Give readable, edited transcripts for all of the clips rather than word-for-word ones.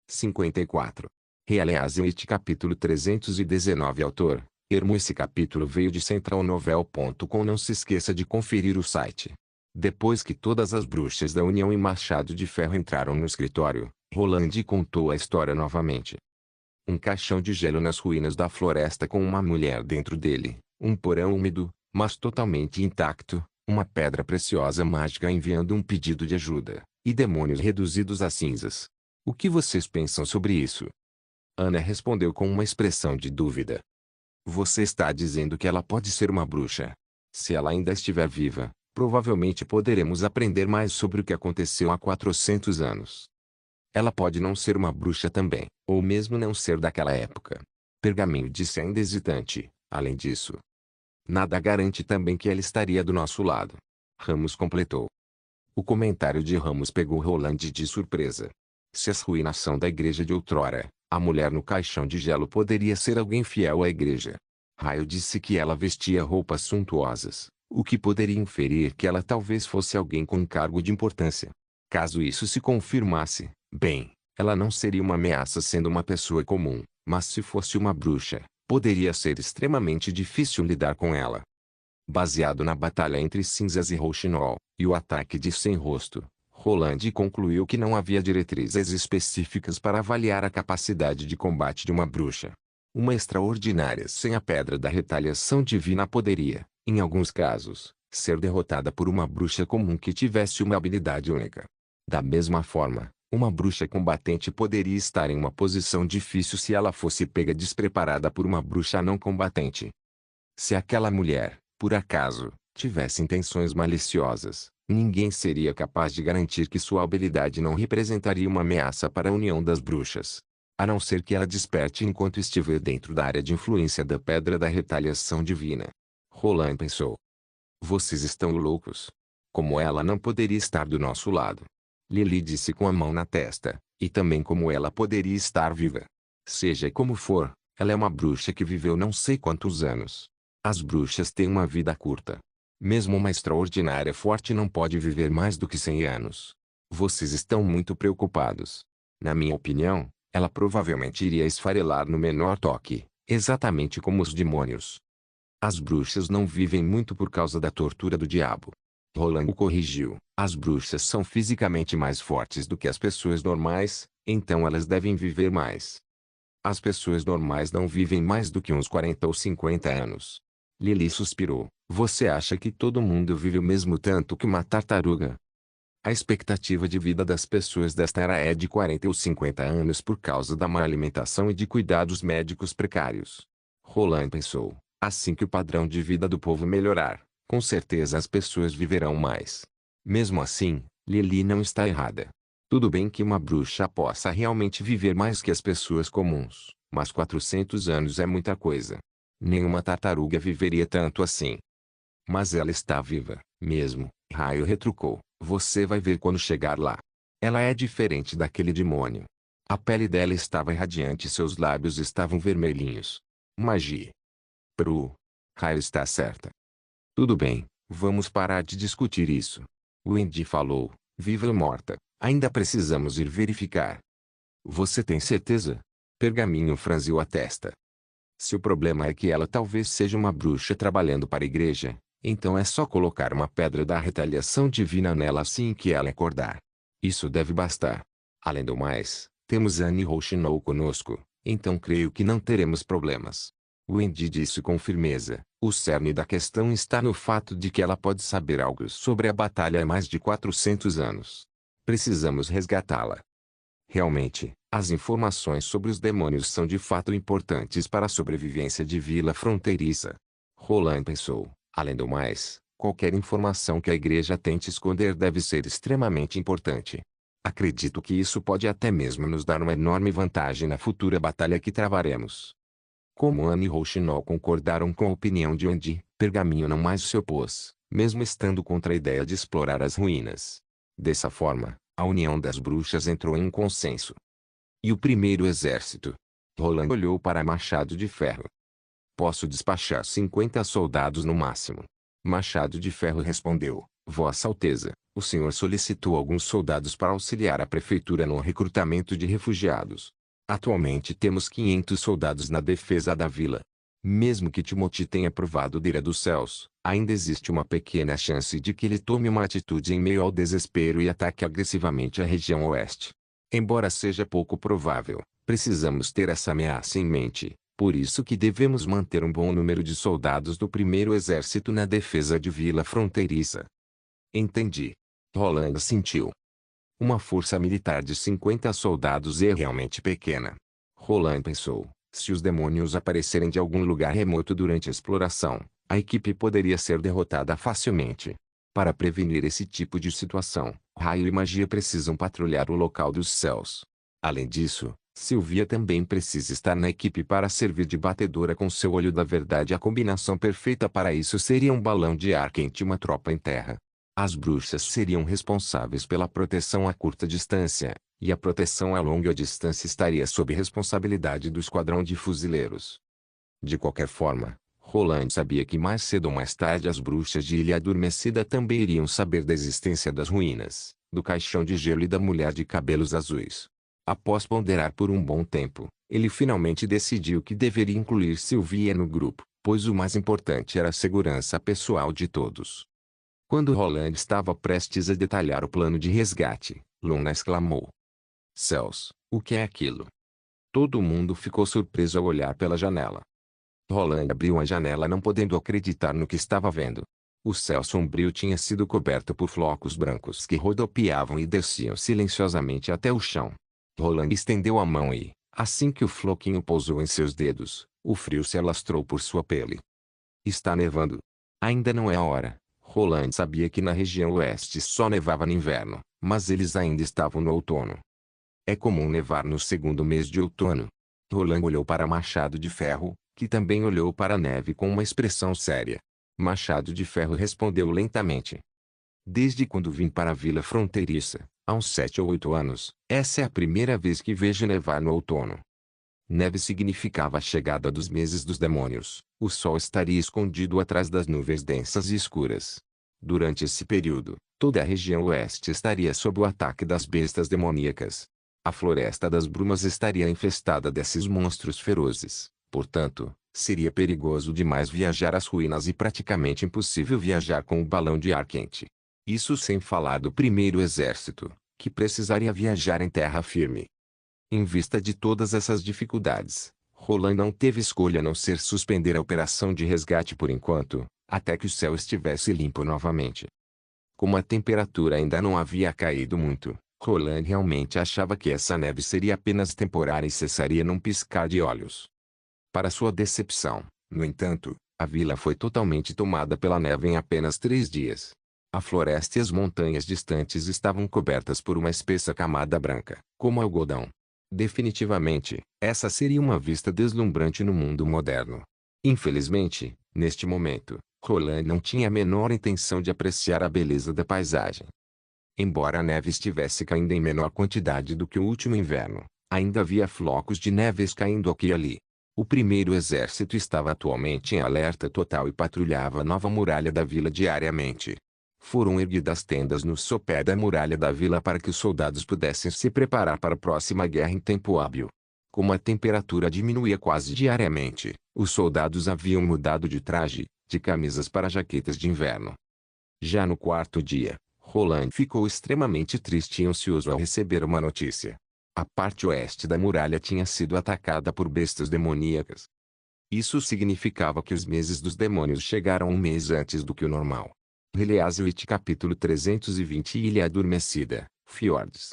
54. Real Easeite capítulo 319 Autor, Ermo. Esse capítulo veio de centralnovel.com. Não se esqueça de conferir o site. Depois que todas as bruxas da União e Machado de Ferro entraram no escritório, Roland contou a história novamente. Um caixão de gelo nas ruínas da floresta com uma mulher dentro dele, um porão úmido, mas totalmente intacto, uma pedra preciosa mágica enviando um pedido de ajuda, e demônios reduzidos a cinzas. O que vocês pensam sobre isso? Ana respondeu com uma expressão de dúvida. Você está dizendo que ela pode ser uma bruxa. Se ela ainda estiver viva, provavelmente poderemos aprender mais sobre o que aconteceu há 400 anos. Ela pode não ser uma bruxa também, ou mesmo não ser daquela época. Pergaminho disse ainda hesitante. Além disso, nada garante também que ela estaria do nosso lado. Ramos completou. O comentário de Ramos pegou Roland de surpresa. Se as ruínas são da igreja de outrora, a mulher no caixão de gelo poderia ser alguém fiel à igreja. Raio disse que ela vestia roupas suntuosas, o que poderia inferir que ela talvez fosse alguém com um cargo de importância. Caso isso se confirmasse, bem, ela não seria uma ameaça sendo uma pessoa comum, mas se fosse uma bruxa, poderia ser extremamente difícil lidar com ela. Baseado na batalha entre Cinzas e Rouxinol, e o ataque de Sem Rosto, Roland concluiu que não havia diretrizes específicas para avaliar a capacidade de combate de uma bruxa. Uma extraordinária sem a Pedra da Retaliação Divina poderia, em alguns casos, ser derrotada por uma bruxa comum que tivesse uma habilidade única. Da mesma forma, uma bruxa combatente poderia estar em uma posição difícil se ela fosse pega despreparada por uma bruxa não combatente. Se aquela mulher, por acaso, tivesse intenções maliciosas, ninguém seria capaz de garantir que sua habilidade não representaria uma ameaça para a união das bruxas. A não ser que ela desperte enquanto estiver dentro da área de influência da Pedra da Retaliação Divina. Roland pensou. Vocês estão loucos. Como ela não poderia estar do nosso lado? Lily disse com a mão na testa, e também como ela poderia estar viva. Seja como for, ela é uma bruxa que viveu não sei quantos anos. As bruxas têm uma vida curta. Mesmo uma extraordinária forte não pode viver mais do que 100 anos. Vocês estão muito preocupados. Na minha opinião, ela provavelmente iria esfarelar no menor toque, exatamente como os demônios. As bruxas não vivem muito por causa da tortura do diabo. Roland o corrigiu. As bruxas são fisicamente mais fortes do que as pessoas normais, então elas devem viver mais. As pessoas normais não vivem mais do que uns 40 ou 50 anos. Lily suspirou. Você acha que todo mundo vive o mesmo tanto que uma tartaruga? A expectativa de vida das pessoas desta era é de 40 ou 50 anos por causa da má alimentação e de cuidados médicos precários. Roland pensou. Assim que o padrão de vida do povo melhorar, com certeza as pessoas viverão mais. Mesmo assim, Lily não está errada. Tudo bem que uma bruxa possa realmente viver mais que as pessoas comuns, mas 400 anos é muita coisa. Nenhuma tartaruga viveria tanto assim. Mas ela está viva, mesmo, Raio retrucou. Você vai ver quando chegar lá. Ela é diferente daquele demônio. A pele dela estava radiante e seus lábios estavam vermelhinhos. Magia. Pru. Raio está certa. Tudo bem, vamos parar de discutir isso. Wendy falou, viva ou morta, ainda precisamos ir verificar. Você tem certeza? Pergaminho franziu a testa. Se o problema é que ela talvez seja uma bruxa trabalhando para a igreja, então é só colocar uma pedra da retaliação divina nela assim que ela acordar. Isso deve bastar. Além do mais, temos Annie Rouxinol conosco, então creio que não teremos problemas. Wendy disse com firmeza. O cerne da questão está no fato de que ela pode saber algo sobre a batalha há mais de 400 anos. Precisamos resgatá-la. Realmente, as informações sobre os demônios são de fato importantes para a sobrevivência de Vila Fronteiriça. Roland pensou. Além do mais, qualquer informação que a igreja tente esconder deve ser extremamente importante. Acredito que isso pode até mesmo nos dar uma enorme vantagem na futura batalha que travaremos. Como Anne e Rouxinol concordaram com a opinião de Wendy, Pergaminho não mais se opôs, mesmo estando contra a ideia de explorar as ruínas. Dessa forma, a união das bruxas entrou em um consenso. E o primeiro exército? Roland olhou para Machado de Ferro. Posso despachar 50 soldados no máximo. Machado de Ferro respondeu. Vossa Alteza, o senhor solicitou alguns soldados para auxiliar a prefeitura no recrutamento de refugiados. Atualmente temos 500 soldados na defesa da vila. Mesmo que Timothy tenha provado de ira dos céus, ainda existe uma pequena chance de que ele tome uma atitude em meio ao desespero e ataque agressivamente a região oeste. Embora seja pouco provável, precisamos ter essa ameaça em mente, por isso que devemos manter um bom número de soldados do primeiro exército na defesa de vila fronteiriça. Entendi. Roland sentiu. Uma força militar de 50 soldados é realmente pequena. Roland pensou, se os demônios aparecerem de algum lugar remoto durante a exploração, a equipe poderia ser derrotada facilmente. Para prevenir esse tipo de situação, raio e magia precisam patrulhar o local dos céus. Além disso, Sylvia também precisa estar na equipe para servir de batedora com seu olho da verdade. A combinação perfeita para isso seria um balão de ar quente e uma tropa em terra. As bruxas seriam responsáveis pela proteção a curta distância, e a proteção a longa distância estaria sob responsabilidade do esquadrão de fuzileiros. De qualquer forma, Roland sabia que mais cedo ou mais tarde as bruxas de Ilha Adormecida também iriam saber da existência das ruínas, do caixão de gelo e da mulher de cabelos azuis. Após ponderar por um bom tempo, ele finalmente decidiu que deveria incluir Sylvia no grupo, pois o mais importante era a segurança pessoal de todos. Quando Roland estava prestes a detalhar o plano de resgate, Luna exclamou: "Céus, o que é aquilo?" Todo mundo ficou surpreso ao olhar pela janela. Roland abriu a janela não podendo acreditar no que estava vendo. O céu sombrio tinha sido coberto por flocos brancos que rodopiavam e desciam silenciosamente até o chão. Roland estendeu a mão e, assim que o floquinho pousou em seus dedos, o frio se alastrou por sua pele. Está nevando. Ainda não é a hora. Roland sabia que na região oeste só nevava no inverno, mas eles ainda estavam no outono. É comum nevar no segundo mês de outono. Roland olhou para Machado de Ferro, que também olhou para a neve com uma expressão séria. Machado de Ferro respondeu lentamente: "Desde quando vim para a vila fronteiriça, há uns 7 ou 8 anos, essa é a primeira vez que vejo nevar no outono." Neve significava a chegada dos meses dos demônios. O sol estaria escondido atrás das nuvens densas e escuras. Durante esse período, toda a região oeste estaria sob o ataque das bestas demoníacas. A floresta das brumas estaria infestada desses monstros ferozes. Portanto, seria perigoso demais viajar às ruínas e praticamente impossível viajar com o balão de ar quente. Isso sem falar do primeiro exército, que precisaria viajar em terra firme. Em vista de todas essas dificuldades, Roland não teve escolha a não ser suspender a operação de resgate por enquanto, até que o céu estivesse limpo novamente. Como a temperatura ainda não havia caído muito, Roland realmente achava que essa neve seria apenas temporária e cessaria num piscar de olhos. Para sua decepção, no entanto, a vila foi totalmente tomada pela neve em apenas 3 dias. A floresta e as montanhas distantes estavam cobertas por uma espessa camada branca, como algodão. Definitivamente, essa seria uma vista deslumbrante no mundo moderno. Infelizmente, neste momento, Roland não tinha a menor intenção de apreciar a beleza da paisagem. Embora a neve estivesse caindo em menor quantidade do que o último inverno, ainda havia flocos de neves caindo aqui e ali. O primeiro exército estava atualmente em alerta total e patrulhava a nova muralha da vila diariamente. Foram erguidas tendas no sopé da muralha da vila para que os soldados pudessem se preparar para a próxima guerra em tempo hábil. Como a temperatura diminuía quase diariamente, os soldados haviam mudado de traje, de camisas para jaquetas de inverno. Já no quarto dia, Roland ficou extremamente triste e ansioso ao receber uma notícia. A parte oeste da muralha tinha sido atacada por bestas demoníacas. Isso significava que os meses dos demônios chegaram um mês antes do que o normal. Release capítulo 320 Ilha Adormecida, Fjords.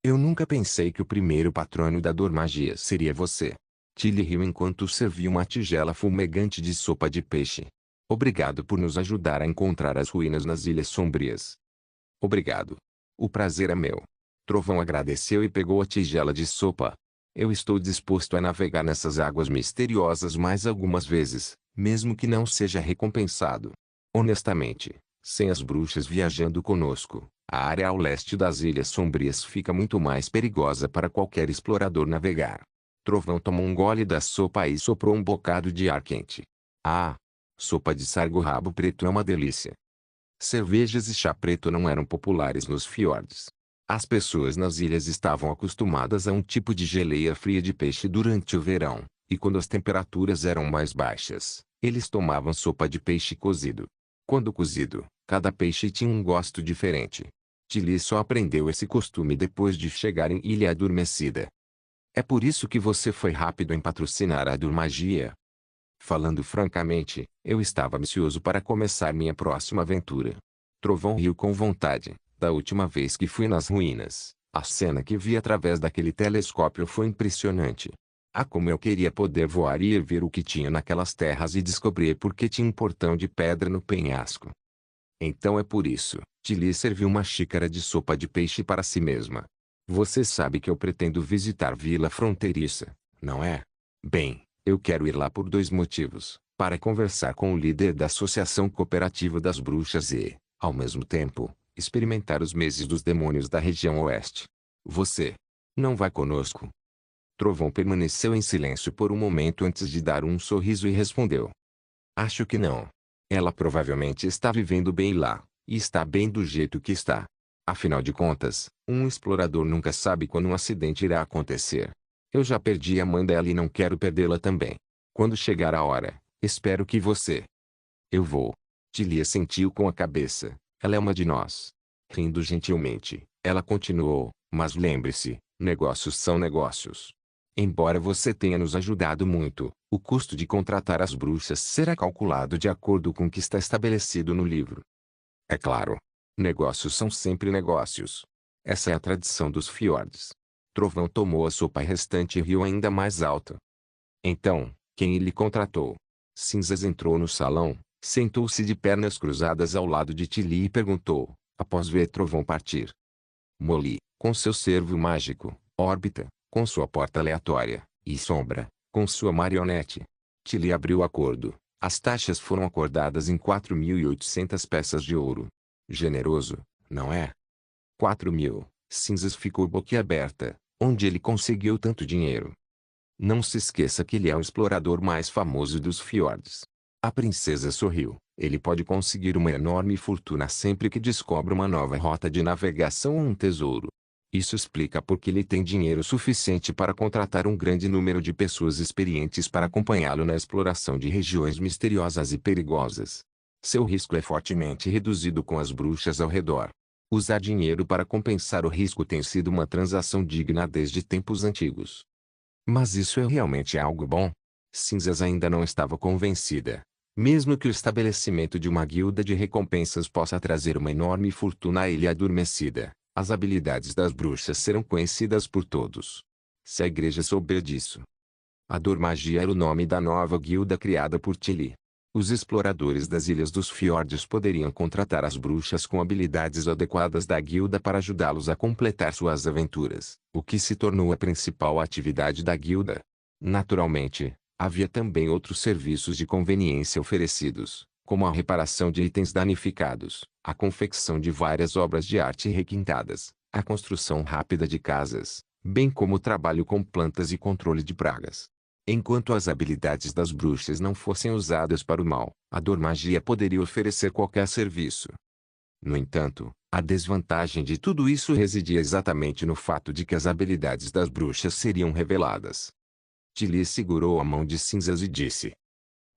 Eu nunca pensei que o primeiro patrono da Dormagia seria você. Tilly riu enquanto servia uma tigela fumegante de sopa de peixe. Obrigado por nos ajudar a encontrar as ruínas nas Ilhas Sombrias. Obrigado. O prazer é meu. Trovão agradeceu e pegou a tigela de sopa. Eu estou disposto a navegar nessas águas misteriosas mais algumas vezes, mesmo que não seja recompensado. Honestamente, sem as bruxas viajando conosco, a área ao leste das Ilhas Sombrias fica muito mais perigosa para qualquer explorador navegar. Trovão tomou um gole da sopa e soprou um bocado de ar quente. Ah! Sopa de sargo rabo preto é uma delícia. Cervejas e chá preto não eram populares nos fiordes. As pessoas nas ilhas estavam acostumadas a um tipo de geleia fria de peixe durante o verão, e quando as temperaturas eram mais baixas, eles tomavam sopa de peixe cozido. Quando cozido, cada peixe tinha um gosto diferente. Tilly só aprendeu esse costume depois de chegar em Ilha Adormecida. É por isso que você foi rápido em patrocinar a Durmagia. Falando francamente, eu estava ansioso para começar minha próxima aventura. Trovão riu com vontade. Da última vez que fui nas ruínas, a cena que vi através daquele telescópio foi impressionante. Ah, como eu queria poder voar e ir ver o que tinha naquelas terras e descobrir por que tinha um portão de pedra no penhasco. Então é por isso, Tilly serviu uma xícara de sopa de peixe para si mesma. Você sabe que eu pretendo visitar Vila Fronteiriça, não é? Bem, eu quero ir lá por dois motivos. Para conversar com o líder da Associação Cooperativa das Bruxas e, ao mesmo tempo, experimentar os meses dos demônios da região oeste. Você não vai conosco? Trovão permaneceu em silêncio por um momento antes de dar um sorriso e respondeu. Acho que não. Ela provavelmente está vivendo bem lá, e está bem do jeito que está. Afinal de contas, um explorador nunca sabe quando um acidente irá acontecer. Eu já perdi a mãe dela e não quero perdê-la também. Quando chegar a hora, espero que você... Eu vou. Tilly assentiu com a cabeça. Ela é uma de nós. Rindo gentilmente, ela continuou, mas lembre-se, negócios são negócios. Embora você tenha nos ajudado muito, o custo de contratar as bruxas será calculado de acordo com o que está estabelecido no livro. É claro. Negócios são sempre negócios. Essa é a tradição dos fiordes. Trovão tomou a sopa restante e riu ainda mais alto. Então, quem lhe contratou? Cinzas entrou no salão, sentou-se de pernas cruzadas ao lado de Tilly e perguntou, após ver Trovão partir. Molly, com seu cervo mágico, Órbita, com sua porta aleatória, e Sombra, com sua marionete. Tilly abriu o acordo. As taxas foram acordadas em 4.800 peças de ouro. Generoso, não é? 4.000. Cinzas ficou boquiaberta. Onde ele conseguiu tanto dinheiro? Não se esqueça que ele é o explorador mais famoso dos fiordes. A princesa sorriu. Ele pode conseguir uma enorme fortuna sempre que descobre uma nova rota de navegação ou um tesouro. Isso explica por que ele tem dinheiro suficiente para contratar um grande número de pessoas experientes para acompanhá-lo na exploração de regiões misteriosas e perigosas. Seu risco é fortemente reduzido com as bruxas ao redor. Usar dinheiro para compensar o risco tem sido uma transação digna desde tempos antigos. Mas isso é realmente algo bom? Cinzas ainda não estava convencida. Mesmo que o estabelecimento de uma guilda de recompensas possa trazer uma enorme fortuna à Ilha Adormecida, as habilidades das bruxas serão conhecidas por todos. Se a igreja souber disso. A Dormagia era o nome da nova guilda criada por Tilly. Os exploradores das Ilhas dos Fiordes poderiam contratar as bruxas com habilidades adequadas da guilda para ajudá-los a completar suas aventuras, o que se tornou a principal atividade da guilda. Naturalmente, havia também outros serviços de conveniência oferecidos, como a reparação de itens danificados, a confecção de várias obras de arte requintadas, a construção rápida de casas, bem como o trabalho com plantas e controle de pragas. Enquanto as habilidades das bruxas não fossem usadas para o mal, a Dormagia poderia oferecer qualquer serviço. No entanto, a desvantagem de tudo isso residia exatamente no fato de que as habilidades das bruxas seriam reveladas. Tilly segurou a mão de Cinzas e disse: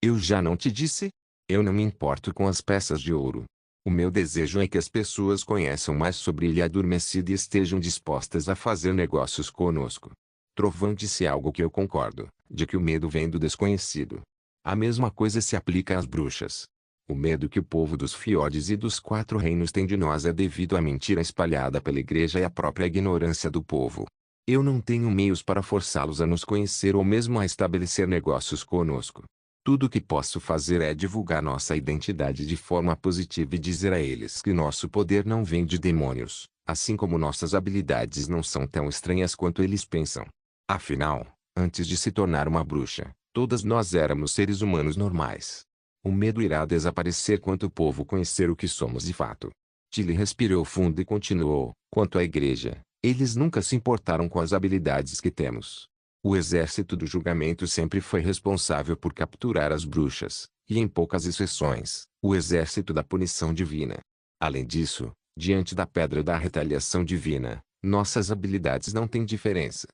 Eu já não te disse? Eu não me importo com as peças de ouro. O meu desejo é que as pessoas conheçam mais sobre Ilha Adormecida e estejam dispostas a fazer negócios conosco. Trovão disse algo que eu concordo, de que o medo vem do desconhecido. A mesma coisa se aplica às bruxas. O medo que o povo dos fiordes e dos quatro reinos tem de nós é devido à mentira espalhada pela igreja e à própria ignorância do povo. Eu não tenho meios para forçá-los a nos conhecer ou mesmo a estabelecer negócios conosco. Tudo o que posso fazer é divulgar nossa identidade de forma positiva e dizer a eles que nosso poder não vem de demônios, assim como nossas habilidades não são tão estranhas quanto eles pensam. Afinal, antes de se tornar uma bruxa, todas nós éramos seres humanos normais. O medo irá desaparecer quando o povo conhecer o que somos de fato. Tilly respirou fundo e continuou: quanto à igreja, eles nunca se importaram com as habilidades que temos. O exército do julgamento sempre foi responsável por capturar as bruxas, e em poucas exceções, o exército da punição divina. Além disso, diante da pedra da retaliação divina, nossas habilidades não têm diferença.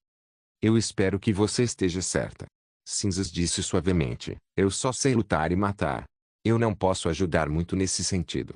Eu espero que você esteja certa. Cinzas disse suavemente. Eu só sei lutar e matar. Eu não posso ajudar muito nesse sentido.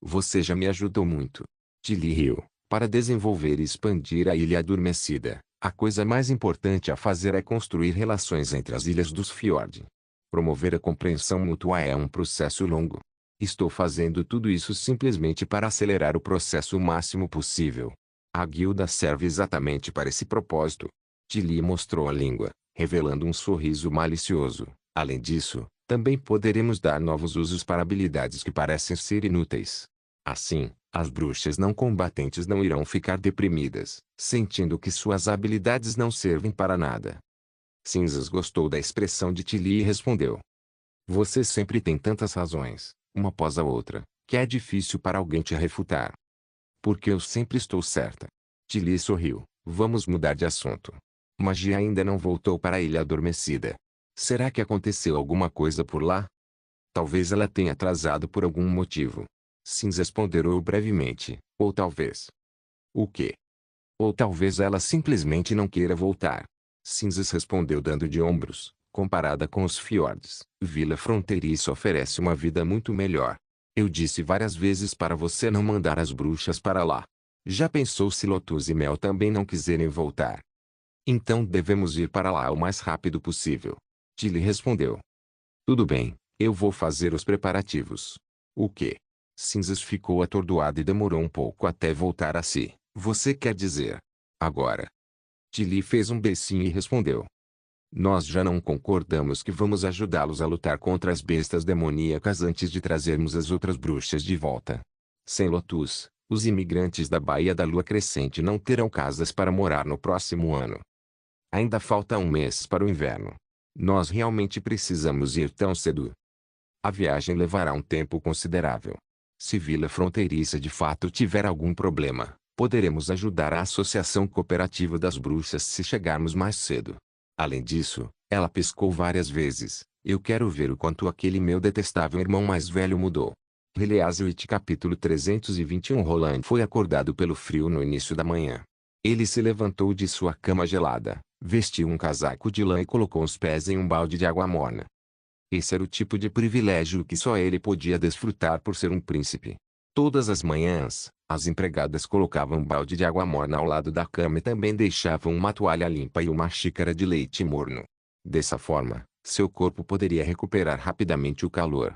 Você já me ajudou muito. Tilly riu. Para desenvolver e expandir a Ilha Adormecida, a coisa mais importante a fazer é construir relações entre as ilhas dos Fjord. Promover a compreensão mútua é um processo longo. Estou fazendo tudo isso simplesmente para acelerar o processo o máximo possível. A guilda serve exatamente para esse propósito. Tilly mostrou a língua, revelando um sorriso malicioso. Além disso, também poderemos dar novos usos para habilidades que parecem ser inúteis. Assim, as bruxas não combatentes não irão ficar deprimidas, sentindo que suas habilidades não servem para nada. Cinzas gostou da expressão de Tilly e respondeu. Você sempre tem tantas razões, uma após a outra, que é difícil para alguém te refutar. Porque eu sempre estou certa. Tilly sorriu. Vamos mudar de assunto. Magia ainda não voltou para a Ilha Adormecida. Será que aconteceu alguma coisa por lá? Talvez ela tenha atrasado por algum motivo. Cinzas ponderou brevemente. Ou talvez. O quê? Ou talvez ela simplesmente não queira voltar. Cinzas respondeu dando de ombros. Comparada com os fiordes, Vila Fronteiriça oferece uma vida muito melhor. Eu disse várias vezes para você não mandar as bruxas para lá. Já pensou se Lotus e Mel também não quiserem voltar? Então devemos ir para lá o mais rápido possível. Tilly respondeu. Tudo bem, eu vou fazer os preparativos. O quê? Cinzas ficou atordoado e demorou um pouco até voltar a si. Você quer dizer? Agora. Tilly fez um beicinho e respondeu. Nós já não concordamos que vamos ajudá-los a lutar contra as bestas demoníacas antes de trazermos as outras bruxas de volta. Sem Lotus, os imigrantes da Baía da Lua Crescente não terão casas para morar no próximo ano. Ainda falta um mês para o inverno. Nós realmente precisamos ir tão cedo. A viagem levará um tempo considerável. Se Vila Fronteiriça de fato tiver algum problema, poderemos ajudar a Associação Cooperativa das Bruxas se chegarmos mais cedo. Além disso, ela piscou várias vezes. Eu quero ver o quanto aquele meu detestável irmão mais velho mudou. Release capítulo 321. Roland foi acordado pelo frio no início da manhã. Ele se levantou de sua cama gelada, vestiu um casaco de lã e colocou os pés em um balde de água morna. Esse era o tipo de privilégio que só ele podia desfrutar por ser um príncipe. Todas as manhãs, as empregadas colocavam um balde de água morna ao lado da cama e também deixavam uma toalha limpa e uma xícara de leite morno. Dessa forma, seu corpo poderia recuperar rapidamente o calor.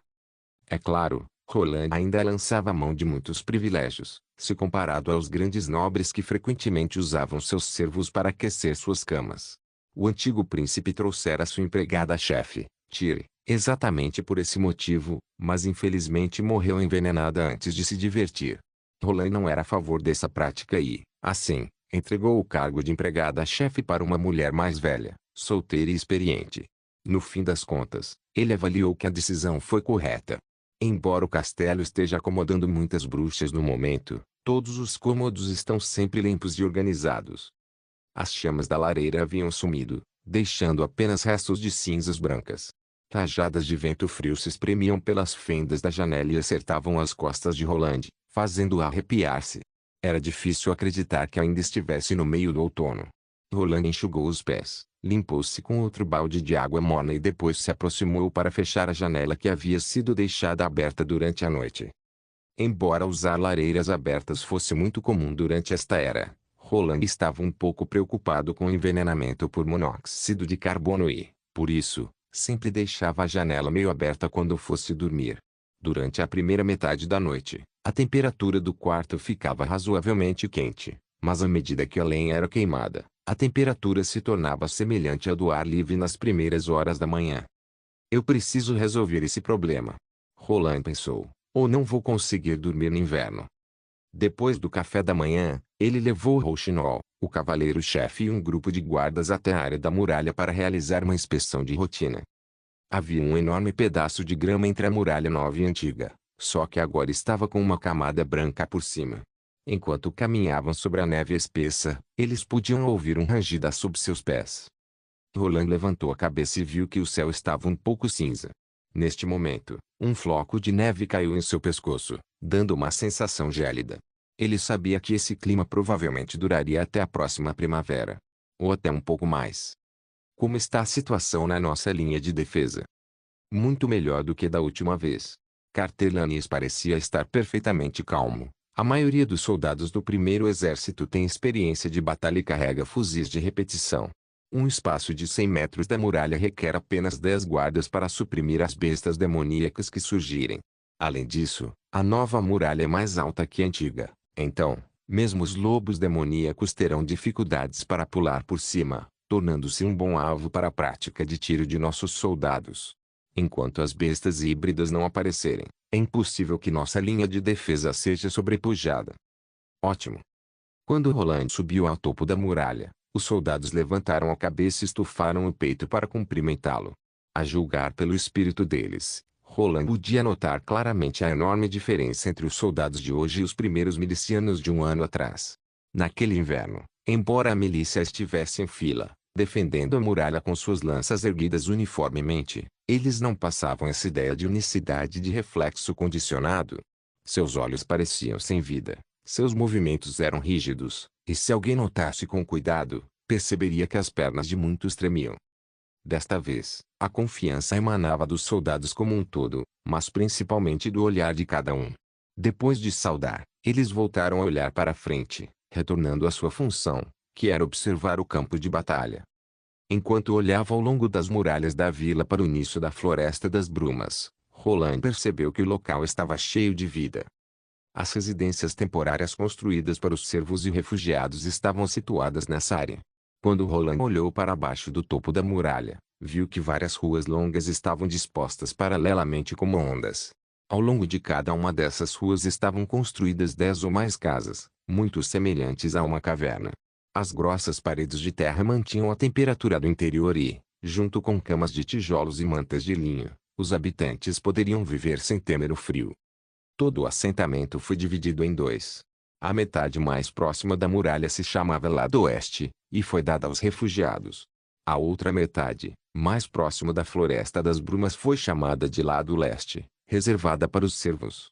É claro, Roland ainda lançava mão de muitos privilégios, se comparado aos grandes nobres que frequentemente usavam seus servos para aquecer suas camas. O antigo príncipe trouxera sua empregada-chefe, Tyr, exatamente por esse motivo, mas infelizmente morreu envenenada antes de se divertir. Roland não era a favor dessa prática e, assim, entregou o cargo de empregada-chefe para uma mulher mais velha, solteira e experiente. No fim das contas, ele avaliou que a decisão foi correta. Embora o castelo esteja acomodando muitas bruxas no momento, todos os cômodos estão sempre limpos e organizados. As chamas da lareira haviam sumido, deixando apenas restos de cinzas brancas. Rajadas de vento frio se espremiam pelas fendas da janela e acertavam as costas de Roland, fazendo-o arrepiar-se. Era difícil acreditar que ainda estivesse no meio do outono. Roland enxugou os pés, limpou-se com outro balde de água morna e depois se aproximou para fechar a janela que havia sido deixada aberta durante a noite. Embora usar lareiras abertas fosse muito comum durante esta era, Roland estava um pouco preocupado com o envenenamento por monóxido de carbono e, por isso, sempre deixava a janela meio aberta quando fosse dormir. Durante a primeira metade da noite, a temperatura do quarto ficava razoavelmente quente, mas à medida que a lenha era queimada, a temperatura se tornava semelhante à do ar livre nas primeiras horas da manhã. Eu preciso resolver esse problema. Roland pensou, ou não vou conseguir dormir no inverno. Depois do café da manhã, ele levou Rouxinol, o cavaleiro-chefe e um grupo de guardas até a área da muralha para realizar uma inspeção de rotina. Havia um enorme pedaço de grama entre a muralha nova e antiga, só que agora estava com uma camada branca por cima. Enquanto caminhavam sobre a neve espessa, eles podiam ouvir um rangido sob seus pés. Roland levantou a cabeça e viu que o céu estava um pouco cinza. Neste momento, Um floco de neve caiu em seu pescoço, dando uma sensação gélida. Ele sabia que esse clima provavelmente duraria até a próxima primavera. Ou até um pouco mais. Como está a situação na nossa linha de defesa? Muito melhor do que da última vez. Carter-Lanis parecia estar perfeitamente calmo. A maioria dos soldados do primeiro exército tem experiência de batalha e carrega fuzis de repetição. Um espaço de 100 metros da muralha requer apenas 10 guardas para suprimir as bestas demoníacas que surgirem. Além disso, a nova muralha é mais alta que a antiga. Então, mesmo os lobos demoníacos terão dificuldades para pular por cima, tornando-se um bom alvo para a prática de tiro de nossos soldados. Enquanto as bestas híbridas não aparecerem, é impossível que nossa linha de defesa seja sobrepujada. Ótimo! Quando Roland subiu ao topo da muralha, os soldados levantaram a cabeça e estufaram o peito para cumprimentá-lo. A julgar pelo espírito deles, Roland podia notar claramente a enorme diferença entre os soldados de hoje e os primeiros milicianos de um ano atrás. Naquele inverno, embora a milícia estivesse em fila, defendendo a muralha com suas lanças erguidas uniformemente, eles não passavam essa ideia de unicidade de reflexo condicionado. Seus olhos pareciam sem vida, seus movimentos eram rígidos, e se alguém notasse com cuidado, perceberia que as pernas de muitos tremiam. Desta vez, a confiança emanava dos soldados como um todo, mas principalmente do olhar de cada um. Depois de saudar, eles voltaram a olhar para frente, retornando à sua função, que era observar o campo de batalha. Enquanto olhava ao longo das muralhas da vila para o início da Floresta das Brumas, Roland percebeu que o local estava cheio de vida. As residências temporárias construídas para os servos e refugiados estavam situadas nessa área. Quando Roland olhou para baixo do topo da muralha, viu que várias ruas longas estavam dispostas paralelamente como ondas. Ao longo de cada uma dessas ruas estavam construídas 10 ou mais casas, muito semelhantes a uma caverna. As grossas paredes de terra mantinham a temperatura do interior e, junto com camas de tijolos e mantas de linho, os habitantes poderiam viver sem temer o frio. Todo o assentamento foi dividido em dois. A metade mais próxima da muralha se chamava Lado Oeste, e foi dada aos refugiados. A outra metade, mais próxima da Floresta das Brumas, foi chamada de Lado Leste, reservada para os servos.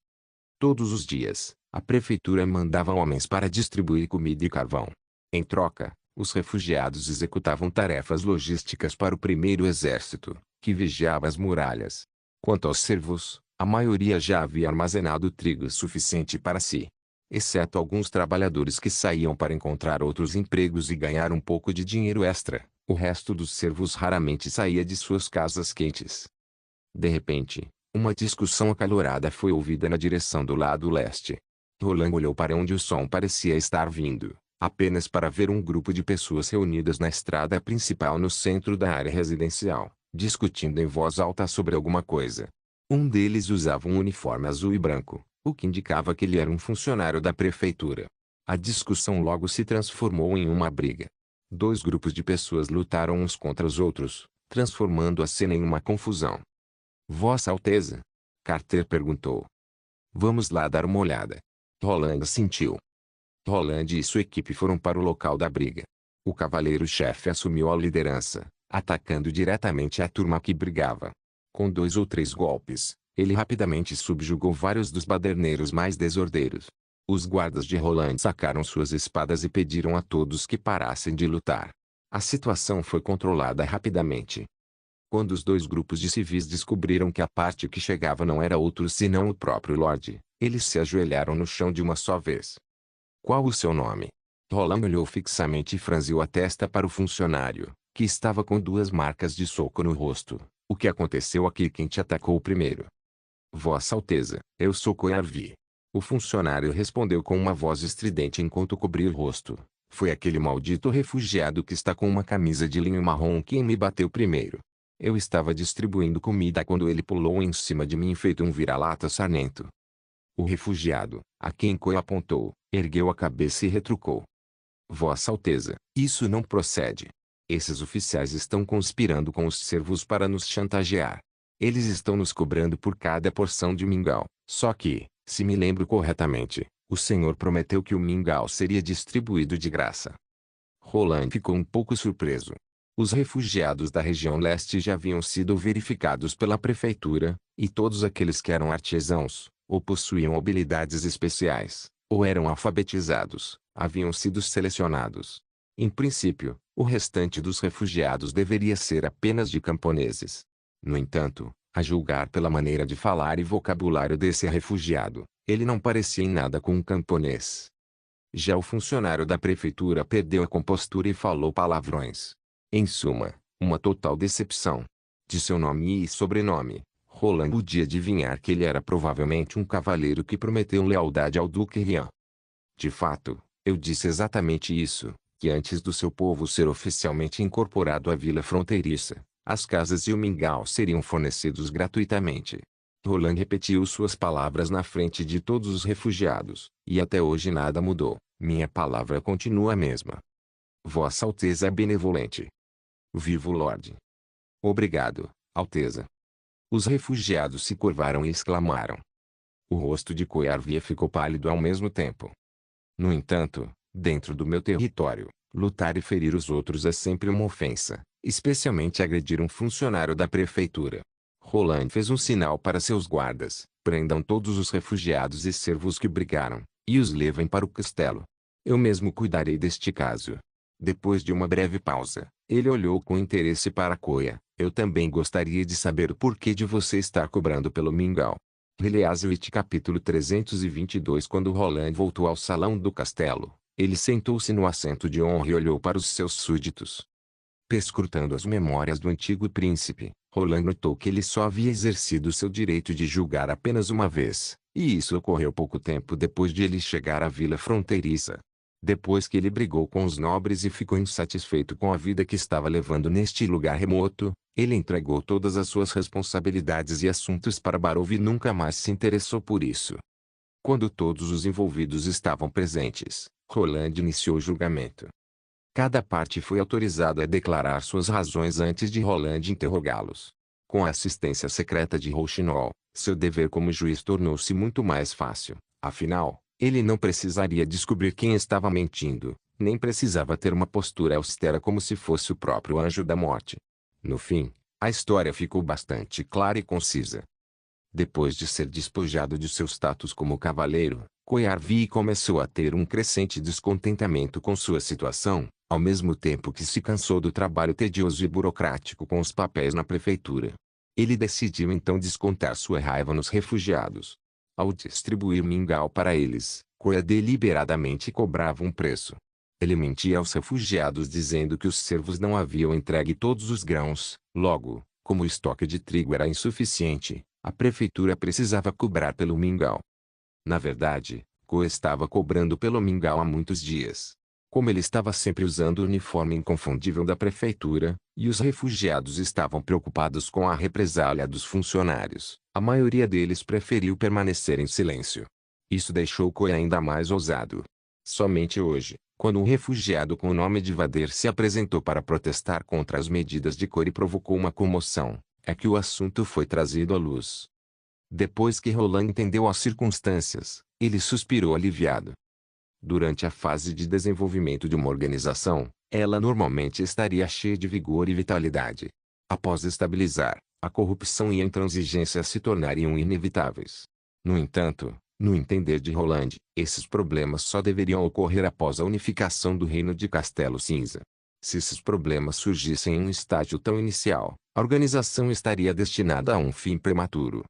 Todos os dias, a prefeitura mandava homens para distribuir comida e carvão. Em troca, os refugiados executavam tarefas logísticas para o primeiro exército, que vigiava as muralhas. Quanto aos servos, a maioria já havia armazenado trigo suficiente para si. Exceto alguns trabalhadores que saíam para encontrar outros empregos e ganhar um pouco de dinheiro extra, o resto dos servos raramente saía de suas casas quentes. De repente, uma discussão acalorada foi ouvida na direção do lado leste. Roland olhou para onde o som parecia estar vindo, apenas para ver um grupo de pessoas reunidas na estrada principal no centro da área residencial, discutindo em voz alta sobre alguma coisa. Um deles usava um uniforme azul e branco, o que indicava que ele era um funcionário da prefeitura. A discussão logo se transformou em uma briga. Dois grupos de pessoas lutaram uns contra os outros, transformando a cena em uma confusão. Vossa Alteza? Carter perguntou. Vamos lá dar uma olhada. Roland assentiu. Roland e sua equipe foram para o local da briga. O cavaleiro-chefe assumiu a liderança, atacando diretamente a turma que brigava. Com 2 ou 3 golpes, ele rapidamente subjugou vários dos baderneiros mais desordeiros. Os guardas de Roland sacaram suas espadas e pediram a todos que parassem de lutar. A situação foi controlada rapidamente. Quando os dois grupos de civis descobriram que a parte que chegava não era outro senão o próprio Lorde, eles se ajoelharam no chão de uma só vez. Qual o seu nome? Roland olhou fixamente e franziu a testa para o funcionário, que estava com 2 marcas de soco no rosto. O que aconteceu aqui? Quem te atacou primeiro? Vossa Alteza, eu sou Coyarvi. O funcionário respondeu com uma voz estridente enquanto cobria o rosto. Foi aquele maldito refugiado que está com uma camisa de linho marrom quem me bateu primeiro. Eu estava distribuindo comida quando ele pulou em cima de mim feito um vira-lata sarnento. O refugiado, a quem Coy apontou, ergueu a cabeça e retrucou. Vossa Alteza, isso não procede. Esses oficiais estão conspirando com os servos para nos chantagear. Eles estão nos cobrando por cada porção de mingau, só que, se me lembro corretamente, o senhor prometeu que o mingau seria distribuído de graça. Roland ficou um pouco surpreso. Os refugiados da região leste já haviam sido verificados pela prefeitura, e todos aqueles que eram artesãos, ou possuíam habilidades especiais, ou eram alfabetizados, haviam sido selecionados. Em princípio, o restante dos refugiados deveria ser apenas de camponeses. No entanto, a julgar pela maneira de falar e vocabulário desse refugiado, ele não parecia em nada com um camponês. Já o funcionário da prefeitura perdeu a compostura e falou palavrões. Em suma, uma total decepção. De seu nome e sobrenome, Roland podia adivinhar que ele era provavelmente um cavaleiro que prometeu lealdade ao Duque Rian. De fato, eu disse exatamente isso, que antes do seu povo ser oficialmente incorporado à vila fronteiriça, as casas e o mingau seriam fornecidos gratuitamente. Roland repetiu suas palavras na frente de todos os refugiados, e até hoje nada mudou, minha palavra continua a mesma. Vossa Alteza é benevolente. Viva o Lorde. Obrigado, Alteza. Os refugiados se curvaram e exclamaram. O rosto de Coiarvia ficou pálido ao mesmo tempo. No entanto, dentro do meu território, lutar e ferir os outros é sempre uma ofensa, especialmente agredir um funcionário da prefeitura. Roland fez um sinal para seus guardas, prendam todos os refugiados e servos que brigaram, e os levem para o castelo. Eu mesmo cuidarei deste caso. Depois de uma breve pausa, ele olhou com interesse para Koya. Eu também gostaria de saber o porquê de você estar cobrando pelo mingau. Reliazwit capítulo 322. Quando Roland voltou ao salão do castelo, ele sentou-se no assento de honra e olhou para os seus súditos. Perscrutando as memórias do antigo príncipe, Roland notou que ele só havia exercido seu direito de julgar apenas uma vez, e isso ocorreu pouco tempo depois de ele chegar à vila fronteiriça. Depois que ele brigou com os nobres e ficou insatisfeito com a vida que estava levando neste lugar remoto, ele entregou todas as suas responsabilidades e assuntos para Barov e nunca mais se interessou por isso. Quando todos os envolvidos estavam presentes, Roland iniciou o julgamento. Cada parte foi autorizada a declarar suas razões antes de Roland interrogá-los. Com a assistência secreta de Rouxinol, seu dever como juiz tornou-se muito mais fácil, afinal, ele não precisaria descobrir quem estava mentindo, nem precisava ter uma postura austera como se fosse o próprio anjo da morte. No fim, a história ficou bastante clara e concisa. Depois de ser despojado de seu status como cavaleiro, Coiarvie começou a ter um crescente descontentamento com sua situação, ao mesmo tempo que se cansou do trabalho tedioso e burocrático com os papéis na prefeitura. Ele decidiu então descontar sua raiva nos refugiados. Ao distribuir mingau para eles, Koya deliberadamente cobrava um preço. Ele mentia aos refugiados dizendo que os servos não haviam entregue todos os grãos, logo, como o estoque de trigo era insuficiente, a prefeitura precisava cobrar pelo mingau. Na verdade, Koya estava cobrando pelo mingau há muitos dias. Como ele estava sempre usando o uniforme inconfundível da prefeitura, e os refugiados estavam preocupados com a represália dos funcionários, a maioria deles preferiu permanecer em silêncio. Isso deixou Koya ainda mais ousado. Somente hoje, quando um refugiado com o nome de Vader se apresentou para protestar contra as medidas de Koya e provocou uma comoção, é que o assunto foi trazido à luz. Depois que Roland entendeu as circunstâncias, ele suspirou aliviado. Durante a fase de desenvolvimento de uma organização, ela normalmente estaria cheia de vigor e vitalidade. Após estabilizar, a corrupção e a intransigência se tornariam inevitáveis. No entanto, no entender de Roland, esses problemas só deveriam ocorrer após a unificação do reino de Castelo Cinza. Se esses problemas surgissem em um estágio tão inicial, a organização estaria destinada a um fim prematuro.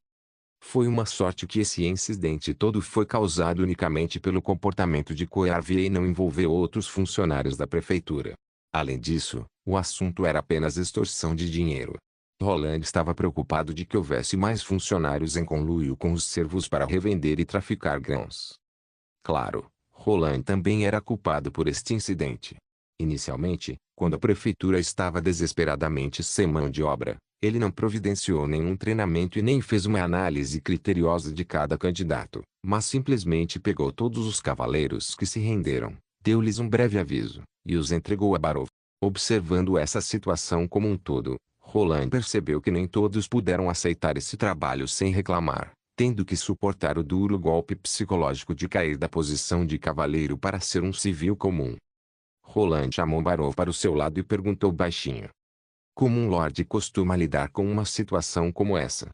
Foi uma sorte que esse incidente todo foi causado unicamente pelo comportamento de Coiarvie e não envolveu outros funcionários da prefeitura. Além disso, o assunto era apenas extorsão de dinheiro. Roland estava preocupado de que houvesse mais funcionários em conluio com os servos para revender e traficar grãos. Claro, Roland também era culpado por este incidente. Inicialmente, quando a prefeitura estava desesperadamente sem mão de obra, ele não providenciou nenhum treinamento e nem fez uma análise criteriosa de cada candidato, mas simplesmente pegou todos os cavaleiros que se renderam, deu-lhes um breve aviso, e os entregou a Barov. Observando essa situação como um todo, Roland percebeu que nem todos puderam aceitar esse trabalho sem reclamar, tendo que suportar o duro golpe psicológico de cair da posição de cavaleiro para ser um civil comum. Roland chamou Barrow para o seu lado e perguntou baixinho. Como um lorde costuma lidar com uma situação como essa?